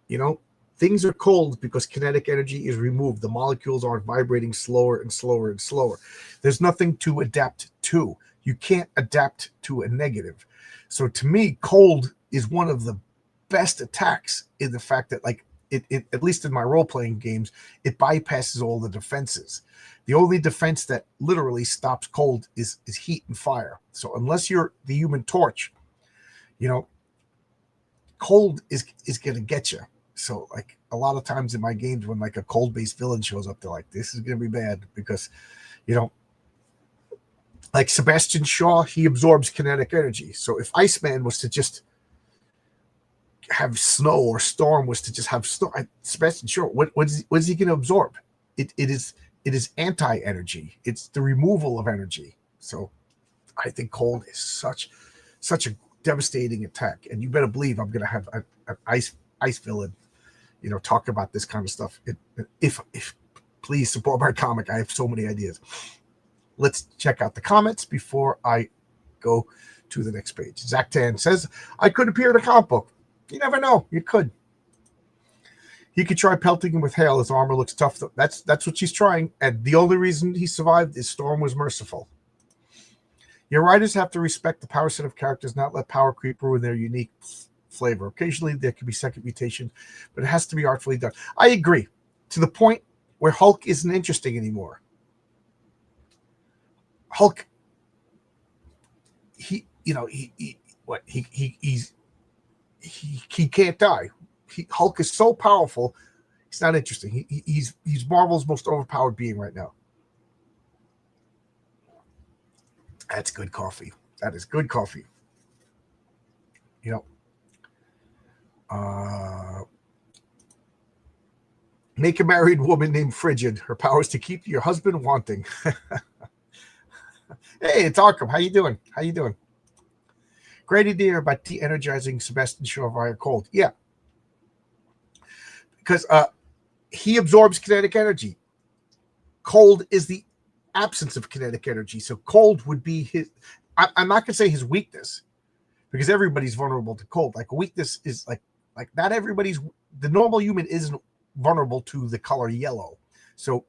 Speaker 1: You know, things are cold because kinetic energy is removed. The molecules are vibrating slower and slower and slower. There's nothing to adapt to. You can't adapt to a negative. So to me, cold is one of the best attacks in the fact that, like, it at least in my role-playing games, it bypasses all the defenses. The only defense that literally stops cold is heat and fire. So unless you're the Human Torch, you know, cold is going to get you. So, like, a lot of times in my games when, like, a cold-based villain shows up, they're like, this is going to be bad because, you know, like Sebastian Shaw, he absorbs kinetic energy. So if Iceman was to just have snow, or Storm was to just have snow, Sebastian Shaw, what is he going to absorb? It is anti-energy. It's the removal of energy. So I think cold is such a devastating attack, and you better believe I'm going to have an ice villain, you know, talk about this kind of stuff. If please support my comic, I have so many ideas. Let's check out the comments before I go to the next page. Zach Tan says, I could appear in a comic book. You never know. You could. He could try pelting him with hail. His armor looks tough, though. That's what she's trying. And the only reason he survived is Storm was merciful. Your writers have to respect the power set of characters, not let power creep ruin their unique flavor. Occasionally, there could be second mutation, but it has to be artfully done. I agree. To the point where Hulk isn't interesting anymore. Hulk, he can't die. Hulk is so powerful, he's not interesting. He's Marvel's most overpowered being right now. That's good coffee. That is good coffee. You know, make a married woman named Frigid. Her power is to keep your husband wanting. Hey, it's Arkham. How you doing? Great idea about de-energizing Sebastian Shaw via cold. Yeah. Because he absorbs kinetic energy. Cold is the absence of kinetic energy. So cold would be his... I'm not going to say his weakness, because everybody's vulnerable to cold. Like, weakness is like not everybody's... The normal human isn't vulnerable to the color yellow. So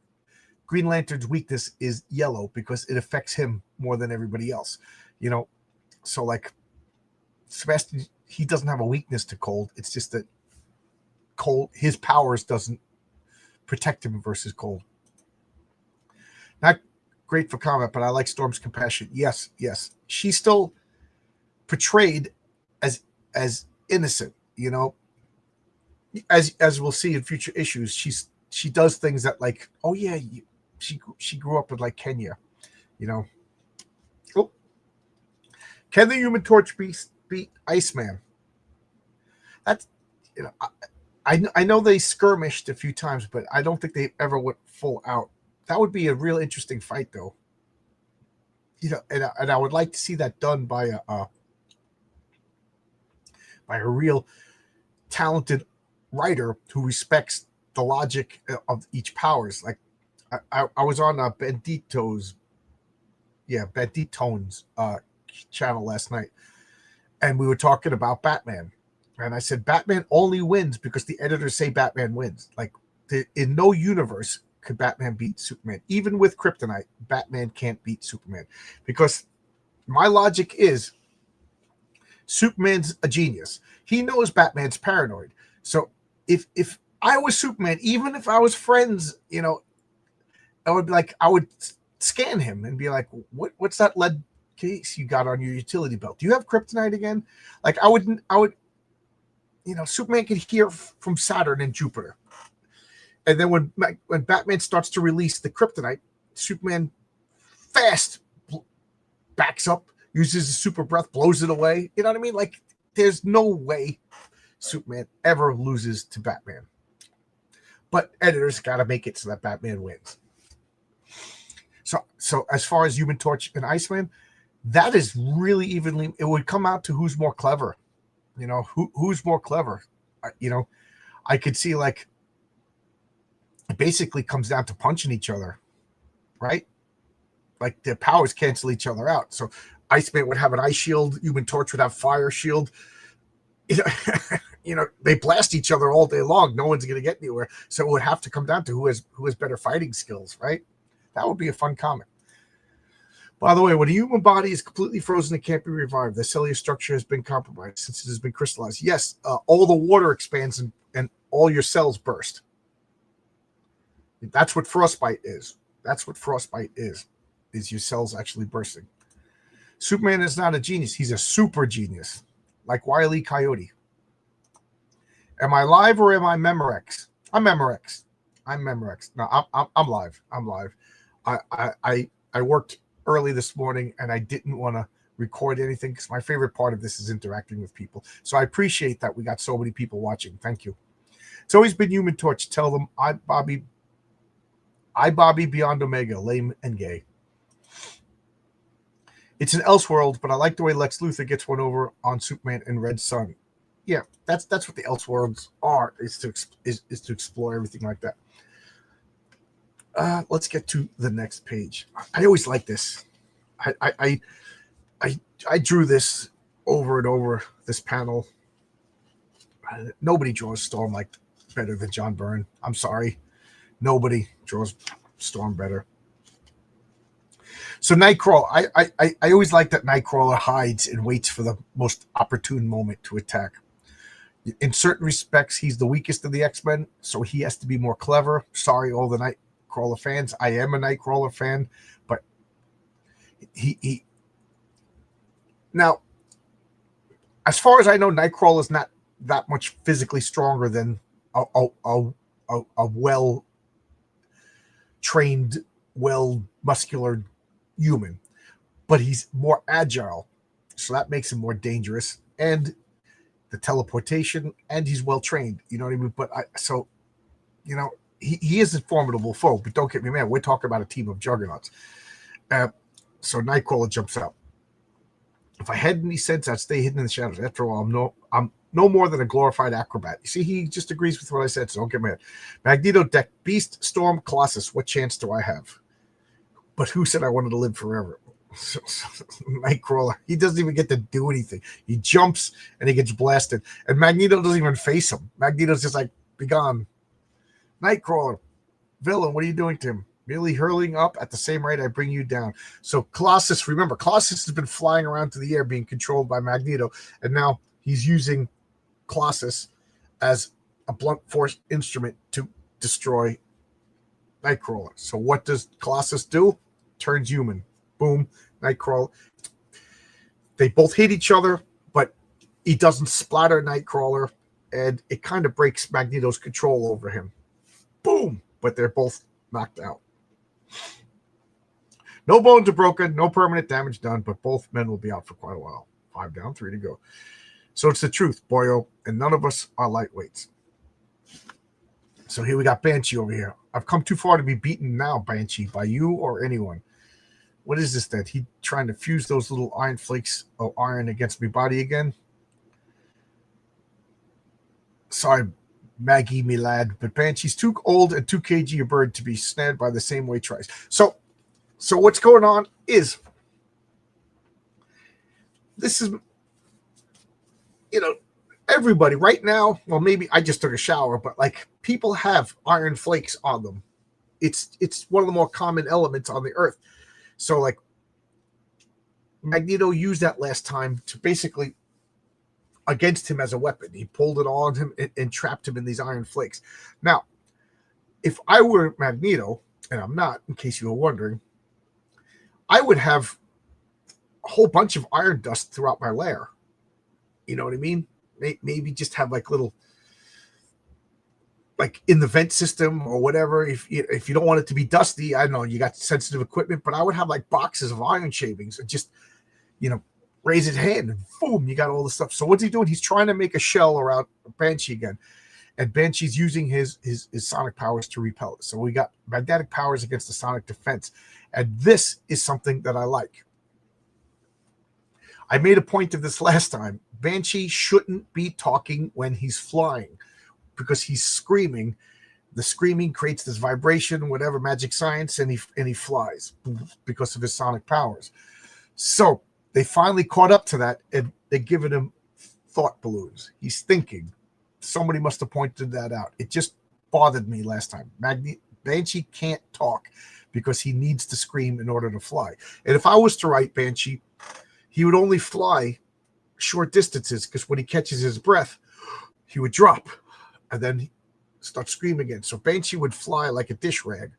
Speaker 1: Green Lantern's weakness is yellow because it affects him more than everybody else, you know. So, like, Sebastian, he doesn't have a weakness to cold. It's just that cold, his powers doesn't protect him versus cold. Not great for comment, but I like Storm's compassion. Yes. She's still portrayed as innocent, you know. As we'll see in future issues, she does things that, like, oh yeah, she grew up with, like, Kenya, you know. Oh, can the Human Torch beat Iceman? That's, you know, I know they skirmished a few times, but I don't think they ever went full out. That would be a real interesting fight, though. You know, and I would like to see that done by a real talented writer who respects the logic of each powers. Like I was on Bandito's channel last night, and we were talking about Batman, and I said Batman only wins because the editors say Batman wins. Like in no universe could Batman beat Superman. Even with kryptonite, Batman can't beat Superman, because my logic is Superman's a genius. He knows Batman's paranoid. So if I was Superman, even if I was friends, I would scan him and be like, what's that lead case you got on your utility belt? Do you have kryptonite again? Like I would, Superman could hear from Saturn and Jupiter. And then when Batman starts to release the kryptonite, Superman fast backs up, uses his super breath, blows it away. You know what I mean? Like there's no way Superman ever loses to Batman. But editors got to make it so that Batman wins. So as far as Human Torch and Iceman, that is really evenly. It would come out to who's more clever. Who's more clever. I could see like it basically comes down to punching each other, right? Like their powers cancel each other out. So Iceman would have an ice shield, Human Torch would have fire shield. They blast each other all day long. No one's going to get anywhere. So it would have to come down to who has better fighting skills, right? That would be a fun comic. By the way, when a human body is completely frozen, it can't be revived. The cellular structure has been compromised since it has been crystallized. Yes, all the water expands and all your cells burst. That's what frostbite is. Is your cells actually bursting. Superman is not a genius. He's a super genius, like Wile E. Coyote. Am I live or am I Memorex? I'm Memorex. No, I'm live. I worked early this morning and I didn't want to record anything because my favorite part of this is interacting with people. So I appreciate that we got so many people watching. Thank you. It's always been Human Torch. Tell them I Bobby beyond Omega, lame and gay. It's an Elseworld, but I like the way Lex Luthor gets one over on Superman and Red Sun. Yeah, that's what the Elseworlds are, is to explore everything like that. Let's get to the next page. I always like this. I drew this over and over, this panel. Nobody draws Storm like better than John Byrne. I'm sorry. Nobody draws Storm better. So Nightcrawler, I always like that Nightcrawler hides and waits for the most opportune moment to attack. In certain respects, he's the weakest of the X-Men, so he has to be more clever. Sorry, all the Nightcrawler fans. I am a Nightcrawler fan, but he now, as far as I know, Nightcrawler is not that much physically stronger than a well trained, well muscular human, but he's more agile, so that makes him more dangerous, and the teleportation, and he's well trained. You know what I mean? But he is a formidable foe. But don't get me mad. We're talking about a team of juggernauts. So Nightcrawler jumps out. If I had any sense, I'd stay hidden in the shadows. After all, I'm no more than a glorified acrobat. You see, he just agrees with what I said, so don't get mad. Magneto, Deck, Beast, Storm, Colossus. What chance do I have? But who said I wanted to live forever? Nightcrawler, he doesn't even get to do anything. He jumps and he gets blasted, and Magneto doesn't even face him. Magneto's just like, be gone. Nightcrawler, villain, what are you doing to him? Merely hurling up at the same rate I bring you down. So Colossus, remember, Colossus has been flying around through the air being controlled by Magneto, and now he's using Colossus as a blunt force instrument to destroy Nightcrawler. So what does Colossus do? Turns human. Boom, Nightcrawler. They both hit each other, but he doesn't splatter Nightcrawler, and it kind of breaks Magneto's control over him. Boom, but they're both knocked out. No bones are broken, no permanent damage done, but both men will be out for quite a while. 5 down, 3 to go. So it's the truth, boyo, and none of us are lightweights. So here we got Banshee over here. I've come too far to be beaten now, Banshee, by you or anyone. What is this then? He trying to fuse those little iron flakes of iron against my body again? Sorry, Maggie, me lad, but Banshee's too old and too cagey a bird to be snared by the same way tries. So what's going on is this is, everybody right now. Well, maybe I just took a shower, but like people have iron flakes on them. It's one of the more common elements on the earth. So like Magneto used that last time to basically against him as a weapon. He pulled it on him and trapped him in these iron flakes. Now, if I were Magneto, and I'm not, in case you were wondering, I would have a whole bunch of iron dust throughout my lair. You know what I mean? Maybe just have like little, like in the vent system or whatever. If you don't want it to be dusty, I don't know, you got sensitive equipment, but I would have like boxes of iron shavings and just, raise his hand and boom, you got all the stuff. So what's he doing? He's trying to make a shell around Banshee again. And Banshee's using his sonic powers to repel it. So we got magnetic powers against the sonic defense. And this is something that I like. I made a point of this last time. Banshee shouldn't be talking when he's flying because he's screaming. The screaming creates this vibration, whatever, magic science, and he flies because of his sonic powers. So they finally caught up to that, and they're giving him thought balloons. He's thinking. Somebody must have pointed that out. It just bothered me last time. Banshee can't talk because he needs to scream in order to fly. And if I was to write Banshee, he would only fly short distances because when he catches his breath, he would drop and then start screaming again. So Banshee would fly like a dish rag.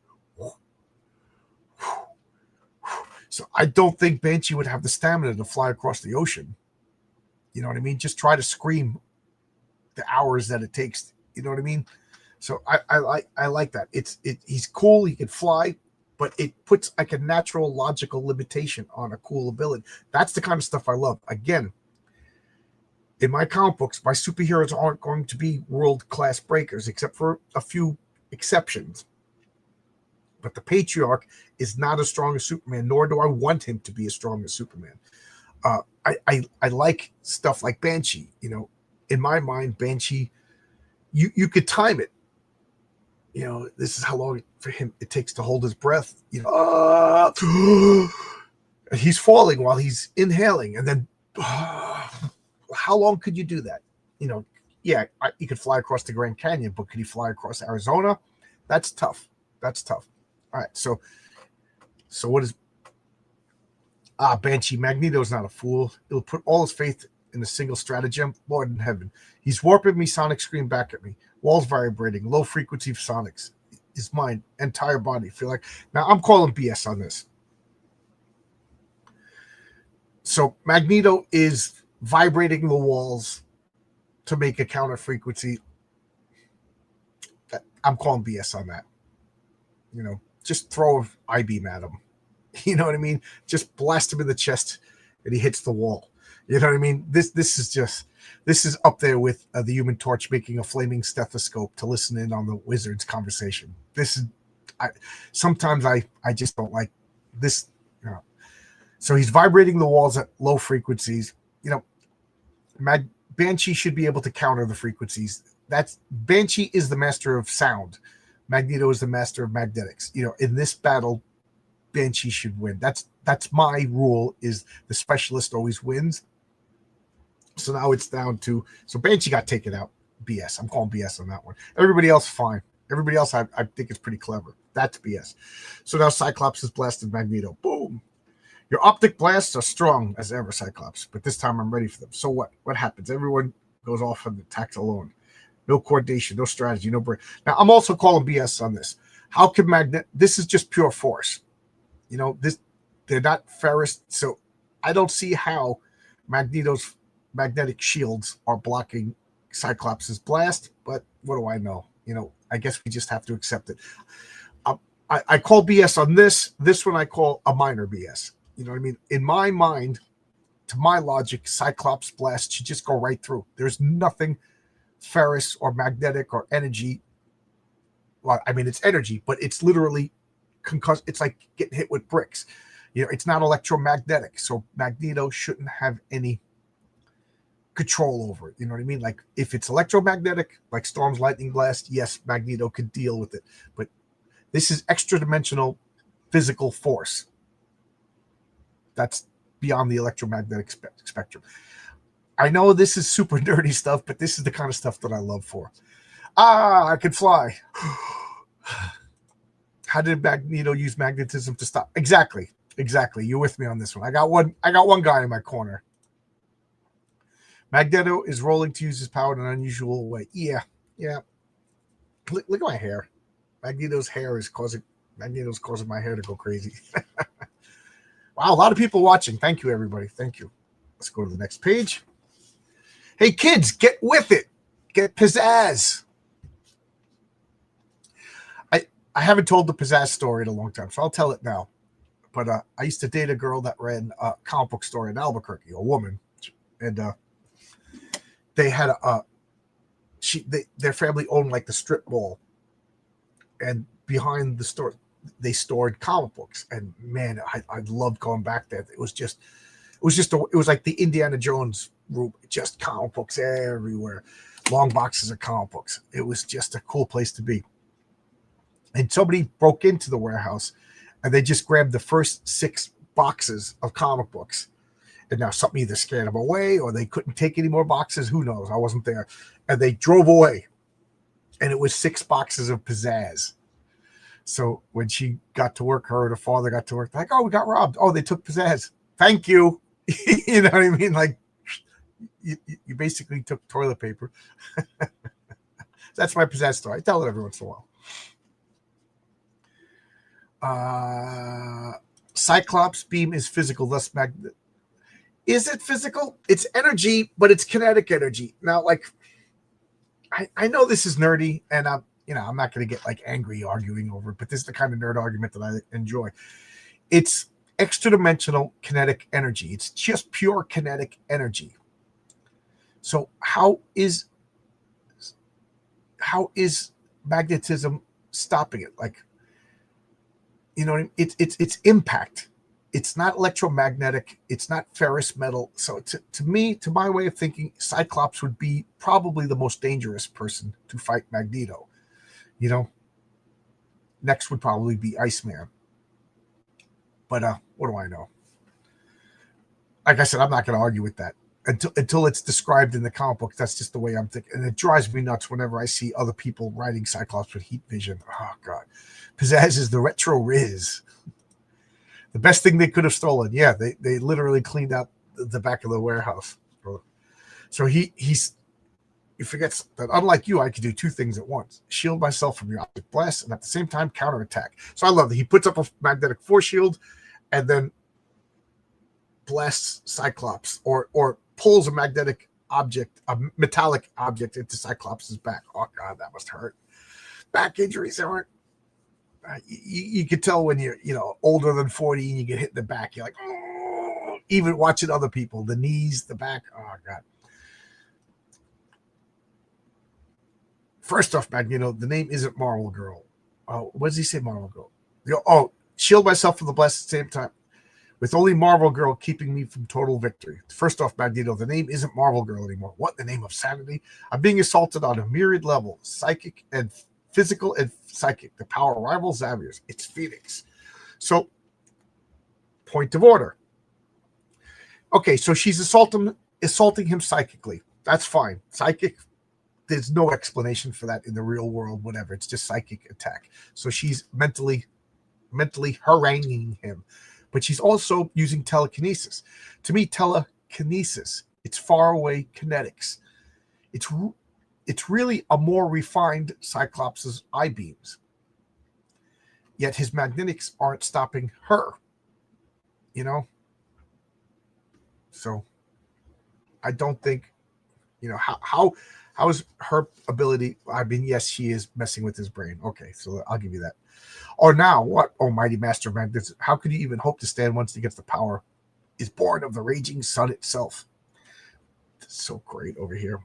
Speaker 1: So I don't think Banshee would have the stamina to fly across the ocean. You know what I mean? Just try to scream the hours that it takes. You know what I mean? So I like that. He's cool. He can fly, but it puts like a natural logical limitation on a cool ability. That's the kind of stuff I love. Again, in my comic books, my superheroes aren't going to be world-class breakers, except for a few exceptions. But the Patriarch is not as strong as Superman, nor do I want him to be as strong as Superman. I like stuff like Banshee. In my mind, Banshee, you could time it. This is how long for him it takes to hold his breath. He's falling while he's inhaling, and then how long could you do that? You could fly across the Grand Canyon, but could he fly across Arizona? That's tough. All right, so what is Banshee? Magneto's not a fool. He'll put all his faith in a single stratagem. Lord in heaven, he's warping me. Sonic scream back at me. Walls vibrating. Low frequency sonics. His mind, entire body feel like. Now I'm calling BS on this. So Magneto is vibrating the walls to make a counter frequency. I'm calling BS on that. Just throw an I-beam at him. You know what I mean? Just blast him in the chest and he hits the wall. You know what I mean? This is up there with the Human Torch making a flaming stethoscope to listen in on the Wizard's conversation. Sometimes I just don't like this. So he's vibrating the walls at low frequencies. Banshee should be able to counter the frequencies. Banshee is the master of sound. Magneto is the master of magnetics. In this battle, Banshee should win. That's my rule, is the specialist always wins. So now it's down to, so Banshee got taken out. BS. I'm calling BS on that one. Everybody else, fine. Everybody else, I think it's pretty clever. That's BS. So now Cyclops has blasted Magneto. Boom. Your optic blasts are strong as ever, Cyclops, but this time I'm ready for them. So what? What happens? Everyone goes off and attacks alone. No coordination, no strategy, no brain. Now, I'm also calling BS on this. How can this is just pure force. They're not ferrous, so I don't see how Magneto's magnetic shields are blocking Cyclops' blast, but what do I know? I guess we just have to accept it. I call BS on this. This one I call a minor BS. You know what I mean? In my mind, to my logic, Cyclops' blast should just go right through. There's nothing ferrous or magnetic or energy. Well, I mean, it's energy, but it's literally concussed. It's like getting hit with bricks. It's not electromagnetic. So Magneto shouldn't have any control over it. You know what I mean? Like if it's electromagnetic, like Storm's lightning blast, yes, Magneto could deal with it. But this is extra dimensional physical force. That's beyond the electromagnetic spectrum. I know this is super nerdy stuff, but this is the kind of stuff that I love for. I can fly. How did Magneto use magnetism to stop? Exactly. You're with me on this one. I got one guy in my corner. Magneto is rolling to use his power in an unusual way. Yeah. Look at my hair. Magneto's causing my hair to go crazy. Wow, a lot of people watching. Thank you, everybody. Thank you. Let's go to the next page. Hey, kids, get with it. Get pizzazz. I haven't told the pizzazz story in a long time, so I'll tell it now. But I used to date a girl that ran a comic book store in Albuquerque, a woman, and they had their family owned like the strip mall, and behind the store they stored comic books. And man, I loved going back there. It was like the Indiana Jones room, just comic books everywhere, long boxes of comic books. It was just a cool place to be. And somebody broke into the warehouse and they just grabbed the first 6 boxes of comic books. And now something either scared them away or they couldn't take any more boxes. Who knows? I wasn't there. And they drove away. And it was 6 boxes of pizzazz. So when she got to work, her and her father got to work, they're like, oh, we got robbed. Oh, they took pizzazz. Thank you. You know what I mean? Like, you basically took toilet paper. That's my pizzazz story. I tell it every once in a while. Cyclops beam is physical, thus magnet. Is it physical? It's energy, but it's kinetic energy. Now, like, I know this is nerdy, and I'm not going to get like angry arguing over it, but this is the kind of nerd argument that I enjoy. It's extra dimensional kinetic energy. It's just pure kinetic energy. So how is magnetism stopping it? Like, you know, it's impact. It's not electromagnetic. It's not ferrous metal. So to my way of thinking, Cyclops would be probably the most dangerous person to fight Magneto. You know, next would probably be Iceman. But what do I know? Like I said, I'm not going to argue with that until it's described in the comic book. That's just the way I'm thinking. And it drives me nuts whenever I see other people writing Cyclops with heat vision. Oh, God. Pizzazz is the retro Riz. The best thing they could have stolen. Yeah, they literally cleaned out the back of the warehouse. So he forgets that unlike you, I could do 2 things at once. Shield myself from your optic blast and at the same time counterattack. So I love that. He puts up a magnetic force shield and then blasts Cyclops or pulls a magnetic object, a metallic object into Cyclops' back. Oh, God, that must hurt. Back injuries aren't. You could tell when you're, older than 40 and you get hit in the back. You're like, oh, even watching other people, the knees, the back. Oh, God. First off, Magneto, the name isn't Marvel Girl. Oh, what does he say, Marvel Girl? Shield myself from the blast at the same time. With only Marvel Girl keeping me from total victory. First off, Magneto, the name isn't Marvel Girl anymore. What in the name of sanity? I'm being assaulted on a myriad level, psychic and physical and psychic. The power rivals Xavier's. It's Phoenix. So, point of order. Okay, so she's assaulting him psychically. That's fine. Psychic, there's no explanation for that in the real world, whatever. It's just psychic attack. So she's mentally haranguing him. But she's also using telekinesis. To me, telekinesis, it's faraway kinetics. It's really a more refined Cyclops' eye beams. Yet his magnetics aren't stopping her. So I don't think, how is her ability? I mean, yes, she is messing with his brain. Okay, so I'll give you that. Or now, what, almighty master of magnetism? How could you even hope to stand once he gets the power? Is born of the raging sun itself. That's so great over here.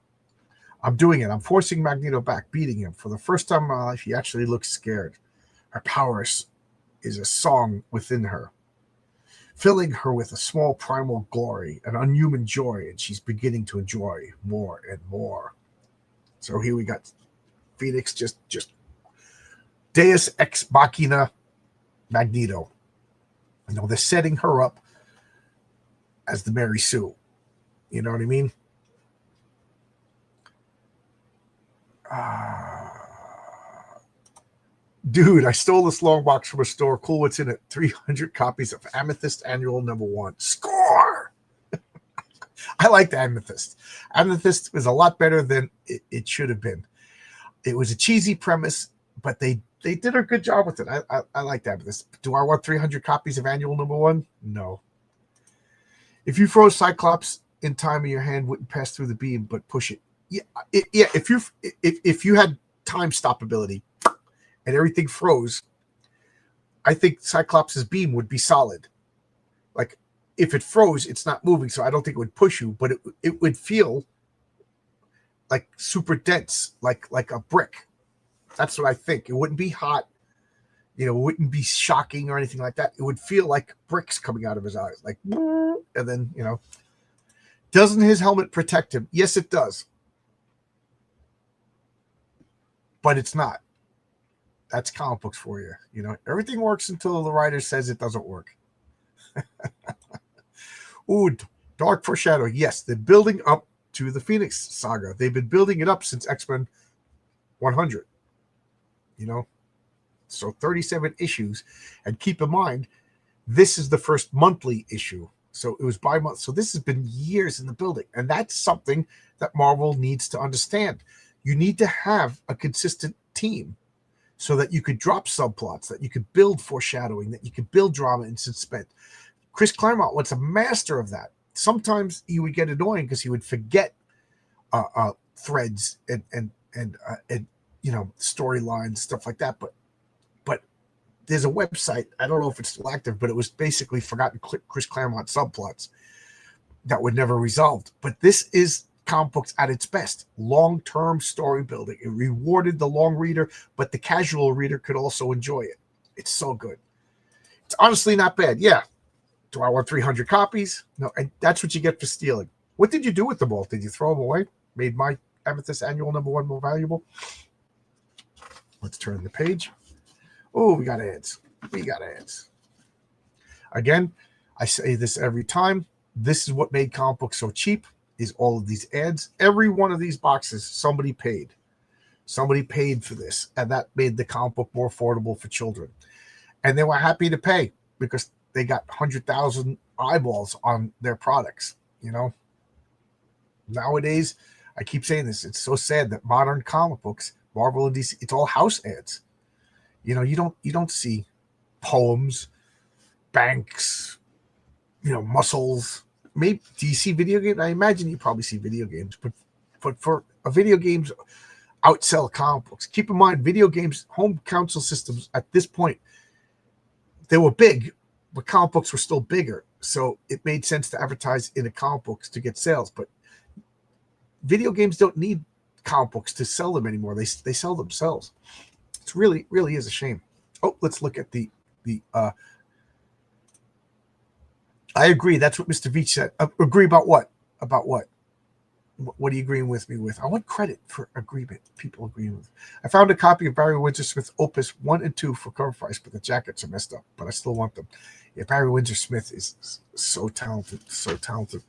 Speaker 1: I'm doing it. I'm forcing Magneto back, beating him. For the first time in my life, he actually looks scared. Her power is a song within her. filling her with a small primal glory, an unhuman joy, and she's beginning to enjoy more and more. So here we got Phoenix, just Deus Ex Machina Magneto. You know, they're setting her up as the Mary Sue. You know what I mean? Dude, I stole this long box from a store. Cool, what's in it? 300 copies of Amethyst Annual #1. Score! I liked Amethyst. Amethyst was a lot better than it should have been. It was a cheesy premise, but they did a good job with it. I liked Amethyst. Do I want 300 copies of Annual #1? No. If you froze Cyclops in time, your hand wouldn't pass through the beam, but push it. Yeah. If you had time stop ability and everything froze, I think Cyclops' beam would be solid. Like, if it froze, it's not moving, so I don't think it would push you, but it would feel like super dense, like a brick. That's what I think. It wouldn't be hot. You know, it wouldn't be shocking or anything like that. It would feel like bricks coming out of his eyes, like, and then, you know. Doesn't his helmet protect him? Yes, it does. But it's not. That's comic books for you. You know, everything works until the writer says it doesn't work. Ooh, dark foreshadowing. Yes, they're building up to the Phoenix saga. They've been building it up since X-Men 100. You know, so 37 issues. And keep in mind, this is the first monthly issue. So it was by month. So this has been years in the building. And that's something that Marvel needs to understand. You need to have a consistent team so that you could drop subplots, that you could build foreshadowing, that you could build drama and suspense. Chris Claremont was a master of that. Sometimes he would get annoying because he would forget threads and you know, storylines, stuff like that. But there's a website, I don't know if it's still active, but it was basically forgotten Chris Claremont subplots that were never resolved. But this is comic books at its best. Long-term story building. It rewarded the long reader, but the casual reader could also enjoy it. It's so good. It's honestly not bad. Yeah. Do I want 300 copies? No, and that's what you get for stealing. What did you do with them all? Did you throw them away? Made my Amethyst Annual #1 more valuable? Let's turn the page. Oh, we got ads. We got ads. Again, I say this every time. This is what made comic books so cheap, is all of these ads. Every one of these boxes, somebody paid. Somebody paid for this, and that made the comic book more affordable for children. And they were happy to pay because they got 100,000 eyeballs on their products, you know? Nowadays, I keep saying this, it's so sad that modern comic books, Marvel and DC, it's all house ads. You know, you don't see poems, banks, you know, muscles. Maybe do you see video games? I imagine you probably see video games, but for a video games outsell comic books. Keep in mind, video games, home console systems at this point, they were big, but comic books were still bigger. So it made sense to advertise in the comic books to get sales. But video games don't need comic books to sell them anymore. They sell themselves. It's really is a shame. Oh, let's look at the I agree. That's what Mr. Veach said. Agree about what? About what? What are you agreeing with me with? I want credit for agreement. People agreeing with. I found a copy of Barry Windsor-Smith Opus 1 and 2 for cover price, but the jackets are messed up. But I still want them. Yeah, Barry Windsor-Smith is so talented. So talented.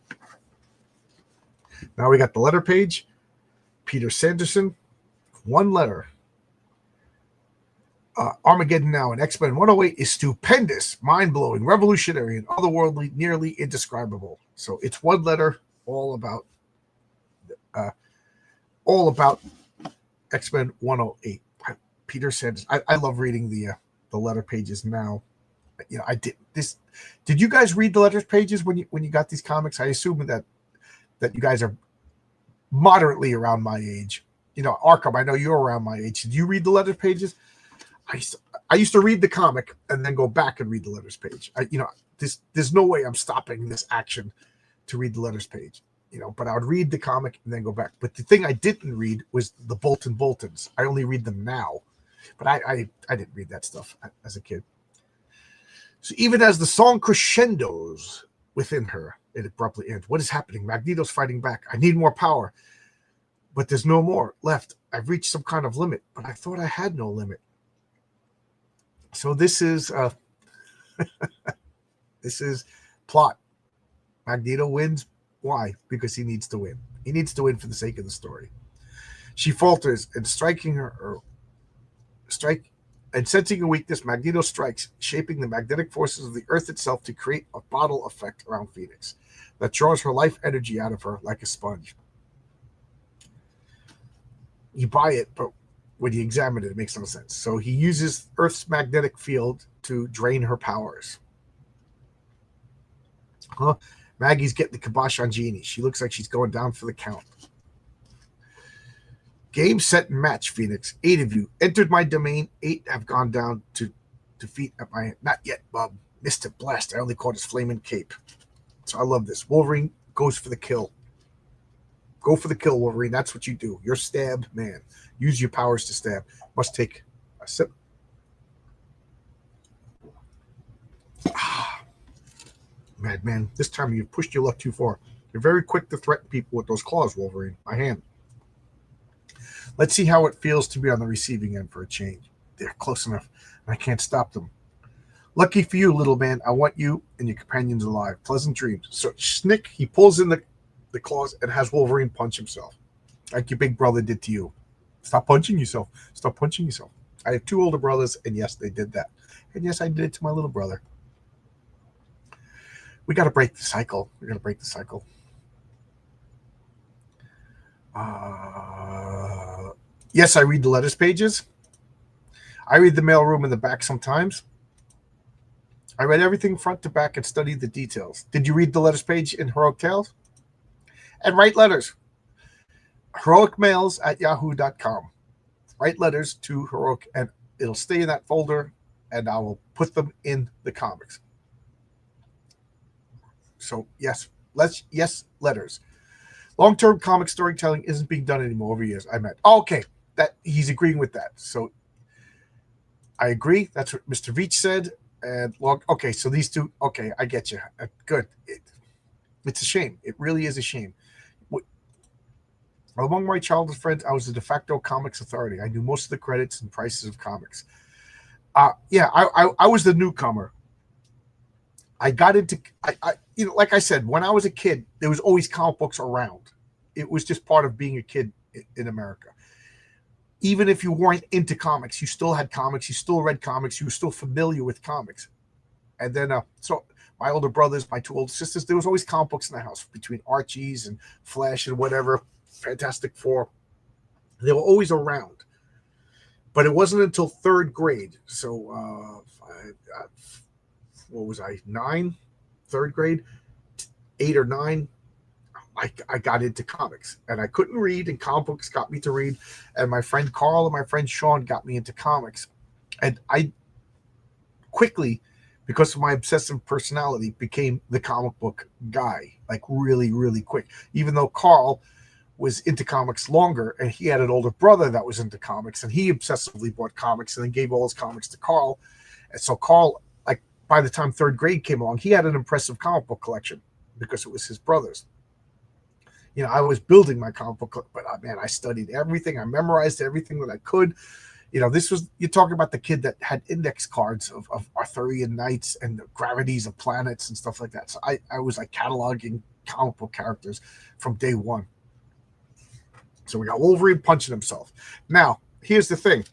Speaker 1: Now we got the letter page. Peter Sanderson. One letter. Armageddon Now and X-Men 108 is stupendous, mind-blowing, revolutionary, and otherworldly, nearly indescribable. So it's one letter, all about X-Men 108. Peter Sanderson. I love reading the letter pages now. You know, I did this. Did you guys read the letter pages when you got these comics? I assume that you guys are moderately around my age. You know, Arkham, I know you're around my age. Did you read the letter pages? I used to read the comic and then go back and read the letters page. There's no way I'm stopping this action to read the letters page. You know, but I would read the comic and then go back. But the thing I didn't read was the Boltons. I only read them now, but I didn't read that stuff as a kid. So even as the song crescendos within her, it abruptly ends. What is happening? Magneto's fighting back. I need more power, but there's no more left. I've reached some kind of limit, but I thought I had no limit. So this is this is plot. Magneto wins. Why? Because he needs to win. He needs to win for the sake of the story. She falters, and sensing a weakness, Magneto strikes, shaping the magnetic forces of the Earth itself to create a bottle effect around Phoenix that draws her life energy out of her like a sponge. You buy it, but when you examine it, it makes no sense. So he uses Earth's magnetic field to drain her powers. Maggie's getting the kibosh on Jeannie. She looks like she's going down for the count. Game, set, and match, Phoenix. 8 of you entered my domain. 8 have gone down to defeat at my... Not yet, Bob. Missed it. Blast. I only caught his flaming cape. So I love this. Wolverine goes for the kill. Go for the kill, Wolverine. That's what you do. You're stab man. Use your powers to stab. Must take a sip. Madman, this time you've pushed your luck too far. You're very quick to threaten people with those claws, Wolverine. My hand. Let's see how it feels to be on the receiving end for a change. They're close enough, and I can't stop them. Lucky for you, little man. I want you and your companions alive. Pleasant dreams. So Snick, he pulls in the claws and has Wolverine punch himself, like your big brother did to you. Stop punching yourself. Stop punching yourself. I have 2 older brothers, and yes, they did that. And yes, I did it to my little brother. We got to break the cycle. We got to break the cycle. Yes, I read the letters pages. I read the mailroom in the back sometimes. I read everything front to back and studied the details. Did you read the letters page in Heroic Tales? And write letters. HeroicMails@yahoo.com. Write letters to Heroic, and it'll stay in that folder, and I will put them in the comics. So yes, letters. Long-term comic storytelling isn't being done anymore over years. I meant, okay, that he's agreeing with that. So I agree. That's what Mr. Veach said. And okay, so these two, okay, I get you. Good. It's a shame. It really is a shame. Among my childhood friends, I was the de facto comics authority. I knew most of the credits and prices of comics. I was the newcomer. I got into, like I said, when I was a kid, there was always comic books around. It was just part of being a kid in America. Even if you weren't into comics, you still had comics, you still read comics, you were still familiar with comics. And then, so my older brothers, my 2 older sisters, there was always comic books in the house between Archie's and Flash and whatever, Fantastic Four. They were always around. But it wasn't until 3rd grade. So, what was I, 9? 3rd grade? 8 or 9? I got into comics, and I couldn't read, and comic books got me to read, and my friend Carl and my friend Sean got me into comics. And I quickly, because of my obsessive personality, became the comic book guy, like really, really quick. Even though Carl was into comics longer, and he had an older brother that was into comics, and he obsessively bought comics and then gave all his comics to Carl. And so Carl, like by the time 3rd grade came along, he had an impressive comic book collection because it was his brother's. You know, I was building my comic book, but man, I studied everything. I memorized everything that I could. You know, this was, you're talking about the kid that had index cards of Arthurian knights and the gravities of planets and stuff like that. So I was like cataloging comic book characters from day one. So we got Wolverine punching himself. Now, here's the thing.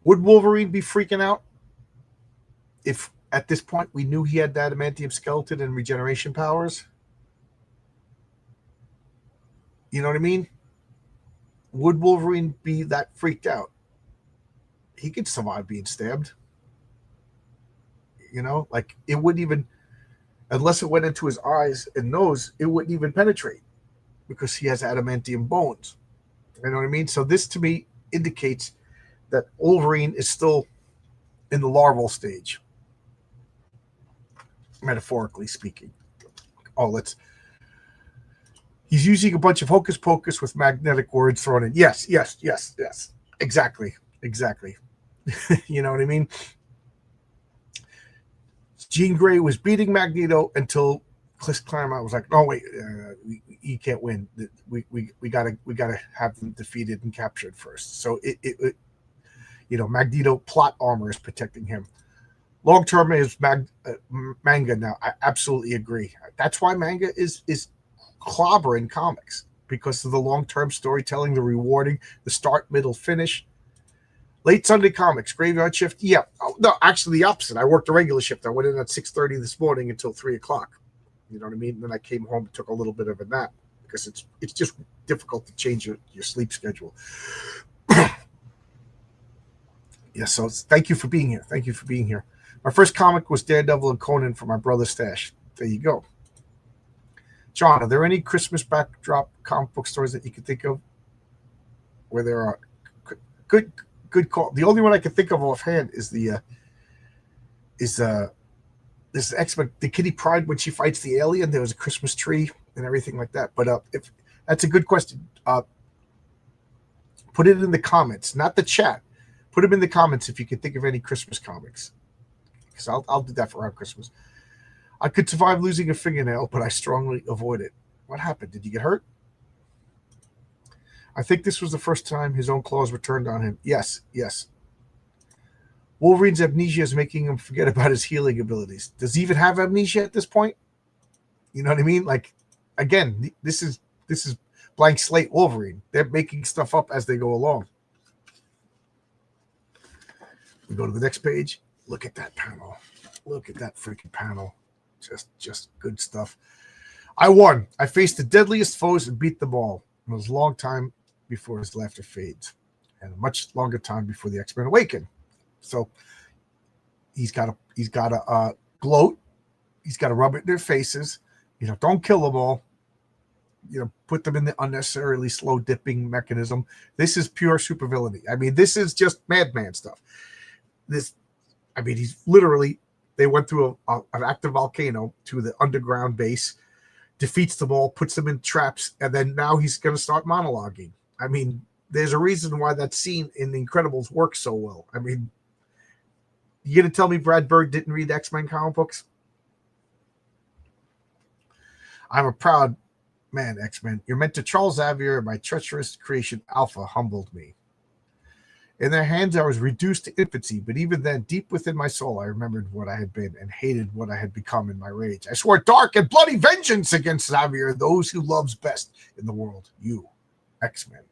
Speaker 1: Would Wolverine be freaking out if at this point we knew he had the adamantium skeleton and regeneration powers? You know what I mean? Would Wolverine be that freaked out? He could survive being stabbed. You know, like it wouldn't even, unless it went into his eyes and nose, it wouldn't even penetrate because he has adamantium bones. You know what I mean? So this to me indicates that Wolverine is still in the larval stage, metaphorically speaking. He's using a bunch of hocus pocus with magnetic words thrown in. Yes. Exactly. You know what I mean? Jean Grey was beating Magneto until Chris Claremont was like, "No, wait, you can't win. We gotta have them defeated and captured first." So Magneto plot armor is protecting him. Long term is manga now. I absolutely agree. That's why manga is clobbering comics, because of the long term storytelling, the rewarding, the start, middle, finish. Late Sunday comics, graveyard shift. Yeah, no, actually the opposite. I worked a regular shift. I went in at 6:30 this morning until 3:00. You know what I mean? And then I came home and took a little bit of a nap, because it's just difficult to change your sleep schedule. Yeah, so thank you for being here. Thank you for being here. My first comic was Daredevil and Conan from my brother's stash. There you go. John, are there any Christmas backdrop comic book stores that you can think of where there are good call? The only one I can think of offhand is this X-Men, the Kitty Pryde, when she fights the alien. There was a Christmas tree and everything like that. But if that's a good question, put it in the comments, not the chat. Put them in the comments if you can think of any Christmas comics, because I'll do that for around Christmas. I could survive losing a fingernail, but I strongly avoid it. What happened? Did you get hurt? I think this was the first time his own claws were turned on him. Yes. Wolverine's amnesia is making him forget about his healing abilities. Does he even have amnesia at this point? You know what I mean? Like, again, this is blank slate Wolverine. They're making stuff up as they go along. We go to the next page. Look at that panel. Look at that freaking panel. Just good stuff. I won. I faced the deadliest foes and beat them all. It was a long time before his laughter fades, and a much longer time before the X-Men awaken. So he's got to gloat. He's got to rub it in their faces. Don't kill them all. Put them in the unnecessarily slow dipping mechanism. This is pure supervillainy. I mean, this is just Madman stuff. He's literally, they went through an active volcano to the underground base, defeats them all, puts them in traps, and then now he's going to start monologuing. I mean, there's a reason why that scene in The Incredibles works so well. I mean, you going to tell me Brad Bird didn't read X-Men comic books? I'm a proud man, X-Men. Your mentor Charles Xavier, my treacherous creation Alpha, humbled me. In their hands, I was reduced to infancy, but even then, deep within my soul, I remembered what I had been and hated what I had become in my rage. I swore dark and bloody vengeance against Xavier, those who loves best in the world, you, X-Men.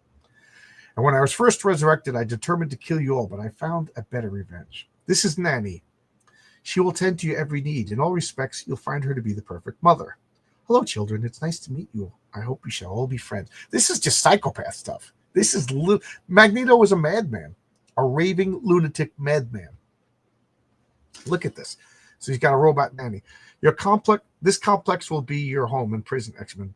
Speaker 1: And when I was first resurrected, I determined to kill you all, but I found a better revenge. This is Nanny. She will tend to your every need. In all respects, you'll find her to be the perfect mother. Hello, children. It's nice to meet you. I hope we shall all be friends. This is just psychopath stuff. This is Magneto was a madman, a raving lunatic madman. Look at this. So he's got a robot nanny. This complex will be your home in prison, X-Men.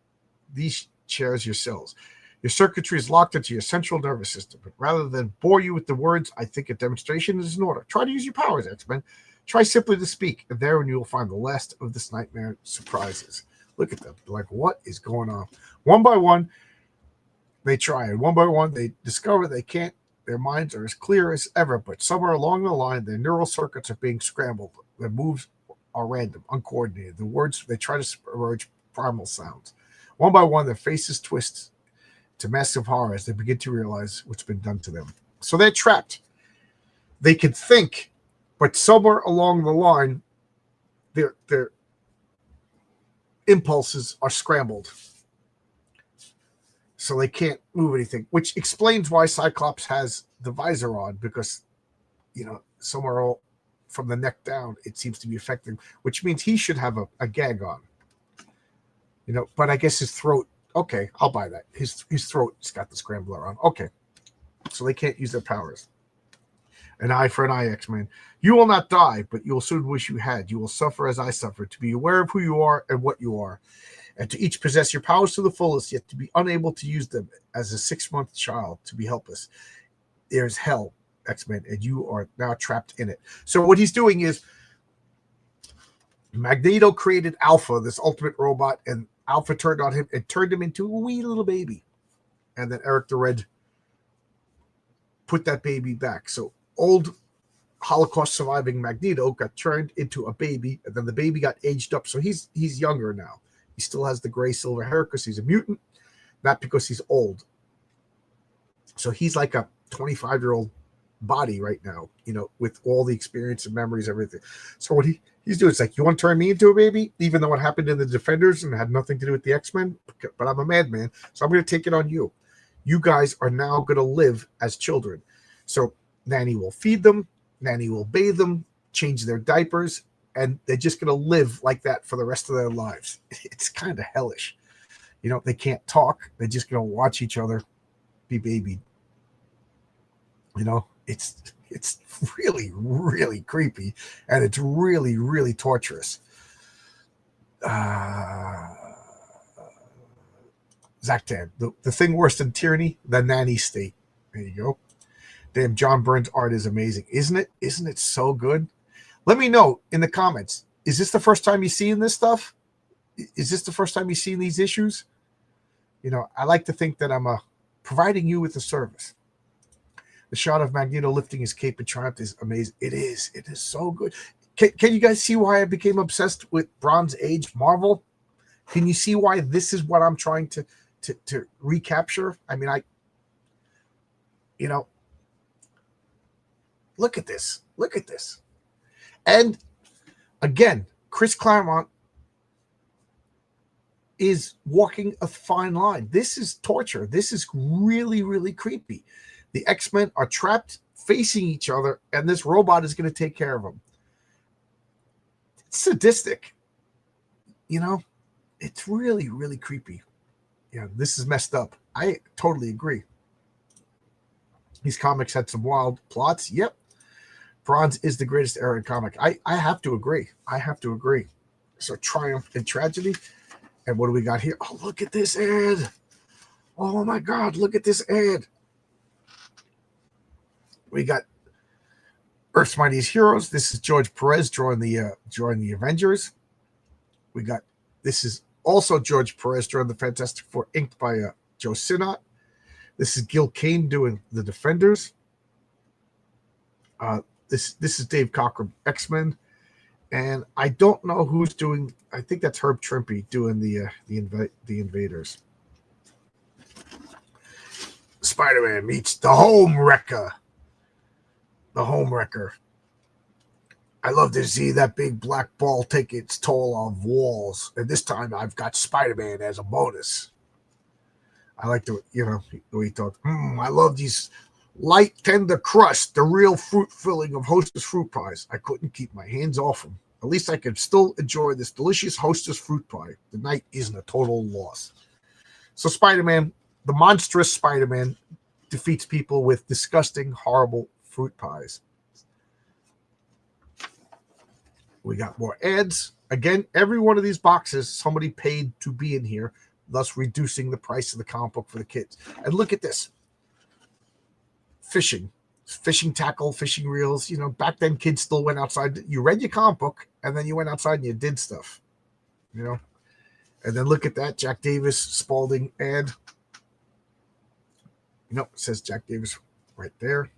Speaker 1: These chairs your cells. Your circuitry is locked into your central nervous system. But rather than bore you with the words, I think a demonstration is in order. Try to use your powers, X-Men. Try simply to speak, and there you will find the last of this nightmare surprises. Look at them. Like, what is going on? One by one, they try, and one by one, they discover they can't. Their minds are as clear as ever, but somewhere along the line, their neural circuits are being scrambled. Their moves are random, uncoordinated. The words, they try to emerge primal sounds. One by one, their faces twist to massive horror as they begin to realize what's been done to them. So they're trapped. They can think, but somewhere along the line, their impulses are scrambled. So they can't move anything, which explains why Cyclops has the visor on, because, somewhere from the neck down, it seems to be affecting, which means he should have a gag on. But I guess his throat, okay, I'll buy that. His throat's got the scrambler on. Okay. So they can't use their powers. An eye for an eye, X-Men. You will not die, but you will soon wish you had. You will suffer as I suffered, to be aware of who you are and what you are, and to each possess your powers to the fullest, yet to be unable to use them as a 6-month child, to be helpless. There's hell, X-Men, and you are now trapped in it. So what he's doing is Magneto created Alpha, this ultimate robot, and Alpha turned on him and turned him into a wee little baby. And then Eric the Red put that baby back. So old Holocaust surviving Magneto got turned into a baby, and then the baby got aged up, so he's younger now. He still has the gray silver hair because he's a mutant, not because he's old. So he's like a 25-year-old body right now, with all the experience and memories, everything. So what he's doing is like, you want to turn me into a baby, even though it happened in the Defenders and had nothing to do with the X-Men, but I'm a madman, so I'm going to take it on you. You guys are now going to live as children. So Nanny will feed them, Nanny will bathe them, change their diapers, and they're just going to live like that for the rest of their lives. It's kind of hellish. They can't talk. They're just going to watch each other be babied. It's really, really creepy, and it's really, really torturous. Zachtan, the thing worse than tyranny, the nanny state. There you go. Damn, John Byrne's art is amazing, isn't it? Isn't it so good? Let me know in the comments. Is this the first time you've seen this stuff? Is this the first time you've seen these issues? I like to think that I'm providing you with a service. The shot of Magneto lifting his cape in triumph is amazing. It is so good. Can you guys see why I became obsessed with Bronze Age Marvel? Can you see why this is what I'm trying to recapture? I mean, look at this. Look at this. And again, Chris Claremont is walking a fine line. This is torture. This is really, really creepy. The X-Men are trapped facing each other, and this robot is going to take care of them. It's sadistic. It's really, really creepy. This is messed up. I totally agree. These comics had some wild plots. Yep. Bronze is the greatest era in comic. I have to agree. So Triumph and Tragedy. And what do we got here? Oh, look at this ad. Oh, my God. Look at this ad. We got Earth's Mightiest Heroes. This is George Perez drawing the Avengers. This is also George Perez drawing the Fantastic Four, inked by Joe Sinnott. This is Gil Kane doing the Defenders. This is Dave Cockrum, X-Men. And I don't know who's doing. I think that's Herb Trimpe doing the Invaders. Spider-Man meets the Home Wrecker. The Home Wrecker. I love to see that big black ball take its toll on walls, and this time I've got Spider-Man as a bonus. I like the way he talked. I love these light, tender crust, the real fruit filling of Hostess fruit pies. I couldn't keep my hands off them. At least I could still enjoy this delicious Hostess fruit pie. The night isn't a total loss. So Spider-Man, the monstrous Spider-Man, defeats people with disgusting, horrible fruit pies. We got more ads. Again, every one of these boxes, somebody paid to be in here, thus reducing the price of the comic book for the kids. And look at this. Fishing tackle, fishing reels. Back then kids still went outside. You read your comic book and then you went outside and you did stuff. And then look at that Jack Davis Spalding ad. It says Jack Davis right there.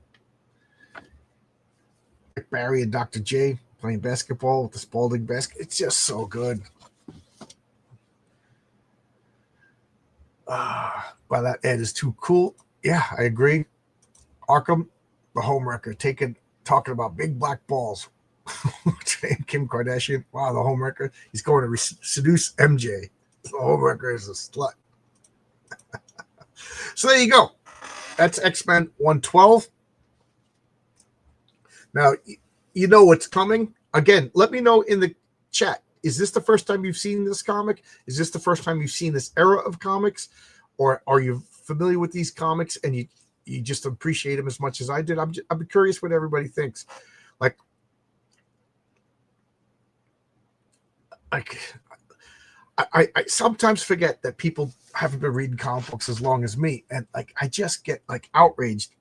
Speaker 1: Barry and Dr. J playing basketball with the Spalding basket. It's just so good. Wow, that ad is too cool. Yeah, I agree. Arkham, the Home Wrecker, talking about big black balls. Kim Kardashian. Wow, the Home Wrecker. He's going to seduce MJ. The Home Wrecker is a slut. So there you go. That's X-Men 112. Now, you know what's coming. Again, let me know in the chat. Is this the first time you've seen this comic? Is this the first time you've seen this era of comics? Or are you familiar with these comics and you just appreciate them as much as I did? I'm curious what everybody thinks. I sometimes forget that people haven't been reading comic books as long as me. And I just get outraged.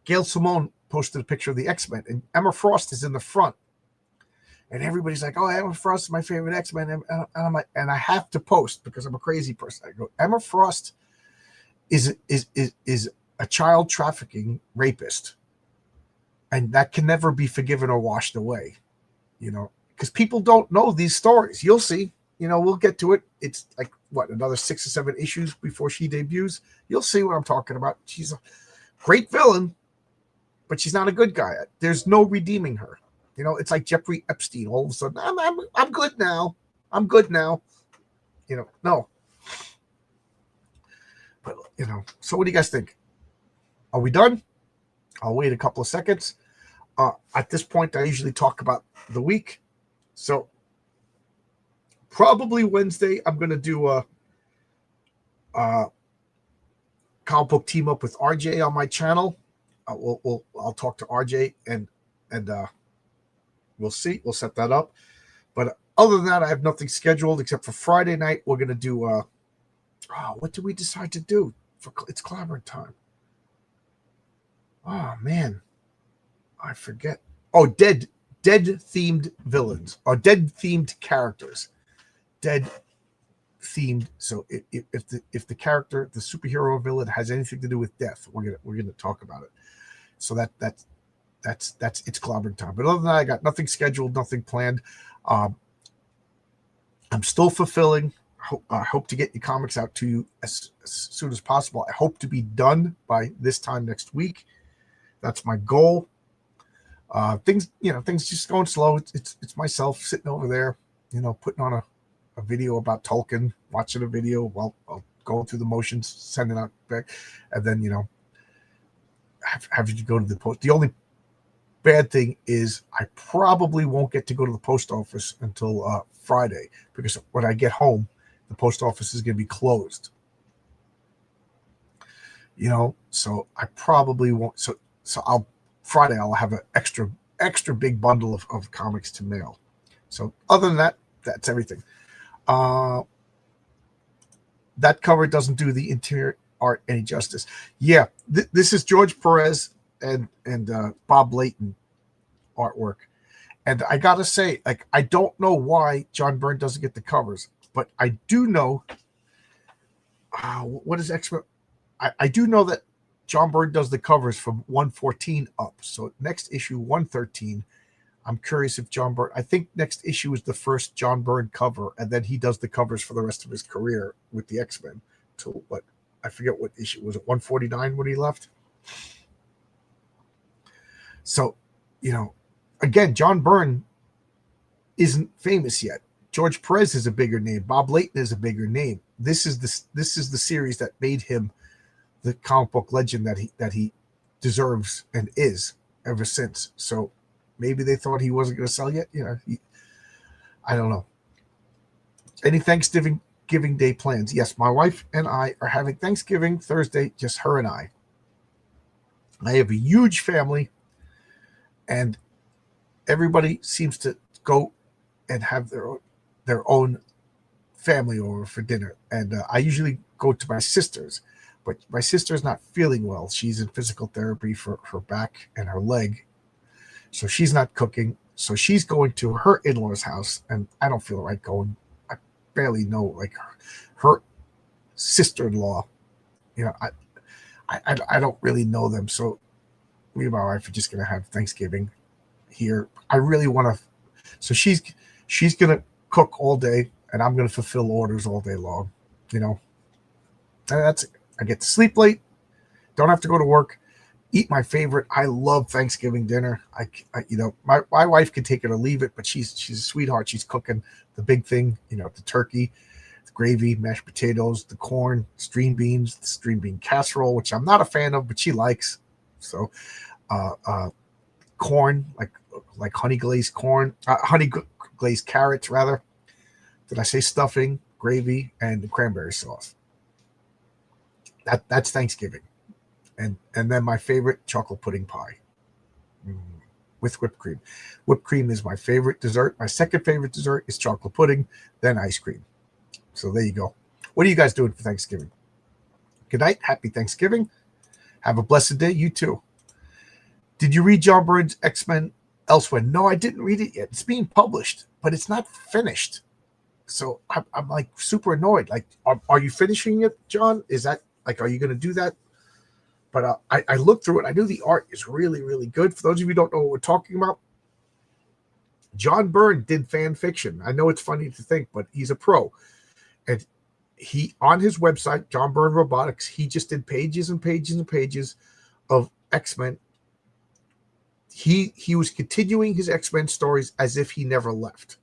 Speaker 1: Gail Simone posted a picture of the X-Men and Emma Frost is in the front. And everybody's like, oh, Emma Frost is my favorite X-Men. And I'm like, and I have to post because I'm a crazy person. I go, Emma Frost is a child trafficking rapist. and that can never be forgiven or washed away, because people don't know these stories. You'll see. We'll get to it. It's like what, another 6 or 7 issues before she debuts. You'll see what I'm talking about. She's a great villain, but she's not a good guy. There's no redeeming her. It's like Jeffrey Epstein. All of a sudden, I'm good now. I'm good now. No. But so what do you guys think? Are we done? I'll wait a couple of seconds. At this point, I usually talk about the week. So probably Wednesday, I'm going to do a comic book team up with RJ on my channel. I'll talk to RJ and we'll see. We'll set that up. But other than that, I have nothing scheduled except for Friday night. We're going to do what did we decide to do? It's Clobber time. Oh man, I forget. Oh, dead themed villains or dead themed characters. Dead themed. So if the character, the superhero or villain, has anything to do with death, we're gonna talk about it. So that's it's clobbering time. But other than that, I got nothing scheduled, nothing planned. I'm still fulfilling. I hope to get your comics out to you as soon as possible. I hope to be done by this time next week. That's my goal. Things just going slow. It's myself sitting over there, putting on a video about Tolkien, watching a video while going through the motions, sending out back, and then having to go to the post. The only bad thing is I probably won't get to go to the post office until Friday, because when I get home, the post office is going to be closed. So I probably won't. So Friday I'll have an extra big bundle of comics to mail. So other than that, that's everything. That cover doesn't do the interior art any justice. Yeah, this is George Perez and Bob Layton artwork. And I gotta say, I don't know why John Byrne doesn't get the covers, but I do know what is X-Men. I do know that John Byrne does the covers from 114 up. So next issue 113. I'm curious if John Byrne. I think next issue is the first John Byrne cover, and then he does the covers for the rest of his career with the X-Men. To what, I forget what issue was it. 149 when he left. So, again, John Byrne isn't famous yet. George Perez is a bigger name. Bob Layton is a bigger name. This is the series that made him the comic book legend that he deserves and is ever since. So maybe they thought he wasn't going to sell yet. I don't know. Any Thanksgiving Day plans? Yes, my wife and I are having Thanksgiving Thursday, just her and I. I have a huge family, and everybody seems to go and have their own family over for dinner. And I usually go to my sister's, but my sister's not feeling well. She's in physical therapy for her back and her leg. So she's not cooking. So she's going to her in-laws' house, and I don't feel right going. I barely know her sister-in-law. I don't really know them. So me and my wife are just going to have Thanksgiving here. I really want to. So she's going to cook all day, and I'm going to fulfill orders all day long. And that's it. I get to sleep late, don't have to go to work, eat my favorite. I love Thanksgiving dinner. My wife can take it or leave it, but she's a sweetheart. She's cooking the big thing, the turkey, the gravy, mashed potatoes, the corn, string beans, the string bean casserole, which I'm not a fan of, but she likes. So, corn, like honey glazed corn, honey glazed carrots rather. Did I say stuffing, gravy, and the cranberry sauce? That's Thanksgiving. And then my favorite, chocolate pudding pie with whipped cream. Whipped cream is my favorite dessert. My second favorite dessert is chocolate pudding, then ice cream. So there you go. What are you guys doing for Thanksgiving? Good night. Happy Thanksgiving. Have a blessed day. You too. Did you read John Byrne's X-Men Elsewhere? No, I didn't read it yet. It's being published, but it's not finished. So I'm super annoyed. Are you finishing it, John? Is that are you going to do that But I looked through it. I knew the art is really, really good. For those of you who don't know what we're talking about, John Byrne did fan fiction. I know it's funny to think, but he's a pro. And he, on his website, John Byrne Robotics, he just did pages and pages and pages of X-Men. He was continuing his X-Men stories as if he never left.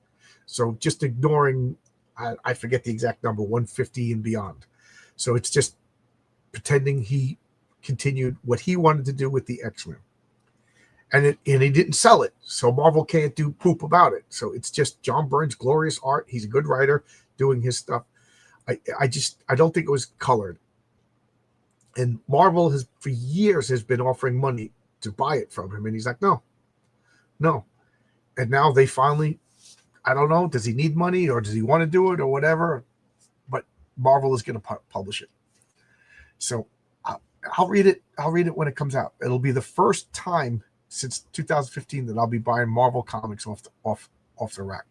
Speaker 1: So just ignoring, I forget the exact number, 150 and beyond. So it's just pretending he continued what he wanted to do with the X-Men. And he didn't sell it, so Marvel can't do poop about it. So it's just John Byrne's glorious art. He's a good writer doing his stuff. I don't think it was colored. And Marvel has for years has been offering money to buy it from him, and he's like, no. And now they finally, I don't know, does he need money or does he want to do it or whatever? But Marvel is going to publish it. So I'll read it. I'll read it when it comes out. It'll be the first time since 2015 that I'll be buying Marvel comics off the rack.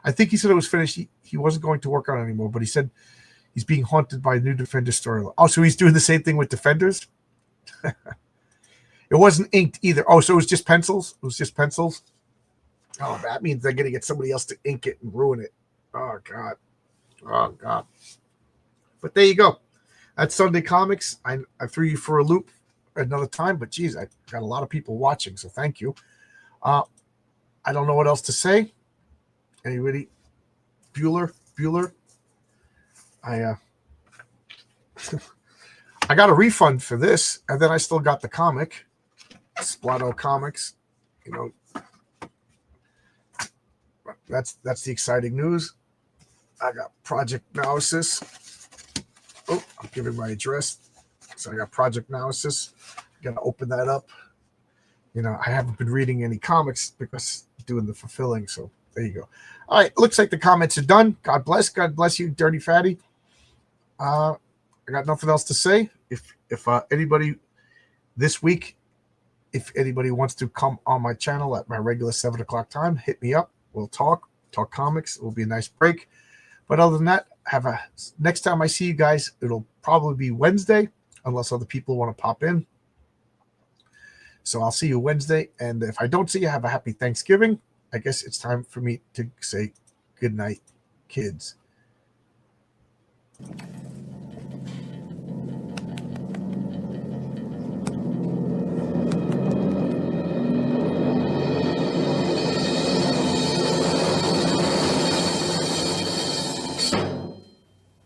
Speaker 1: I think he said it was finished. He wasn't going to work on it anymore, but he said he's being haunted by a new Defenders story. Oh, so he's doing the same thing with Defenders? It wasn't inked either. Oh, so it was just pencils? It was just pencils? Oh, that means they're going to get somebody else to ink it and ruin it. Oh, God. But there you go. That's Sunday Comics. I threw you for a loop another time, but geez, I got a lot of people watching, so thank you. I don't know what else to say. Anybody? Bueller. I got a refund for this, and then I still got the comic, Splato Comics. You know, that's the exciting news. I got Project Analysis. Oh, I'm giving my address. So I got Project Analysis. Got to open that up. You know, I haven't been reading any comics because I'm doing the fulfilling. So there you go. All right, looks like the comments are done. God bless. God bless you, Dirty Fatty. I got nothing else to say. If anybody this week, if anybody wants to come on my channel at my regular 7 o'clock time, hit me up. We'll talk comics. It will be a nice break. But other than that, next time I see you guys, it'll probably be Wednesday, unless other people want to pop in. So I'll see you Wednesday. And if I don't see you, have a happy Thanksgiving. I guess it's time for me to say good night, kids.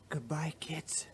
Speaker 2: Goodbye, kids.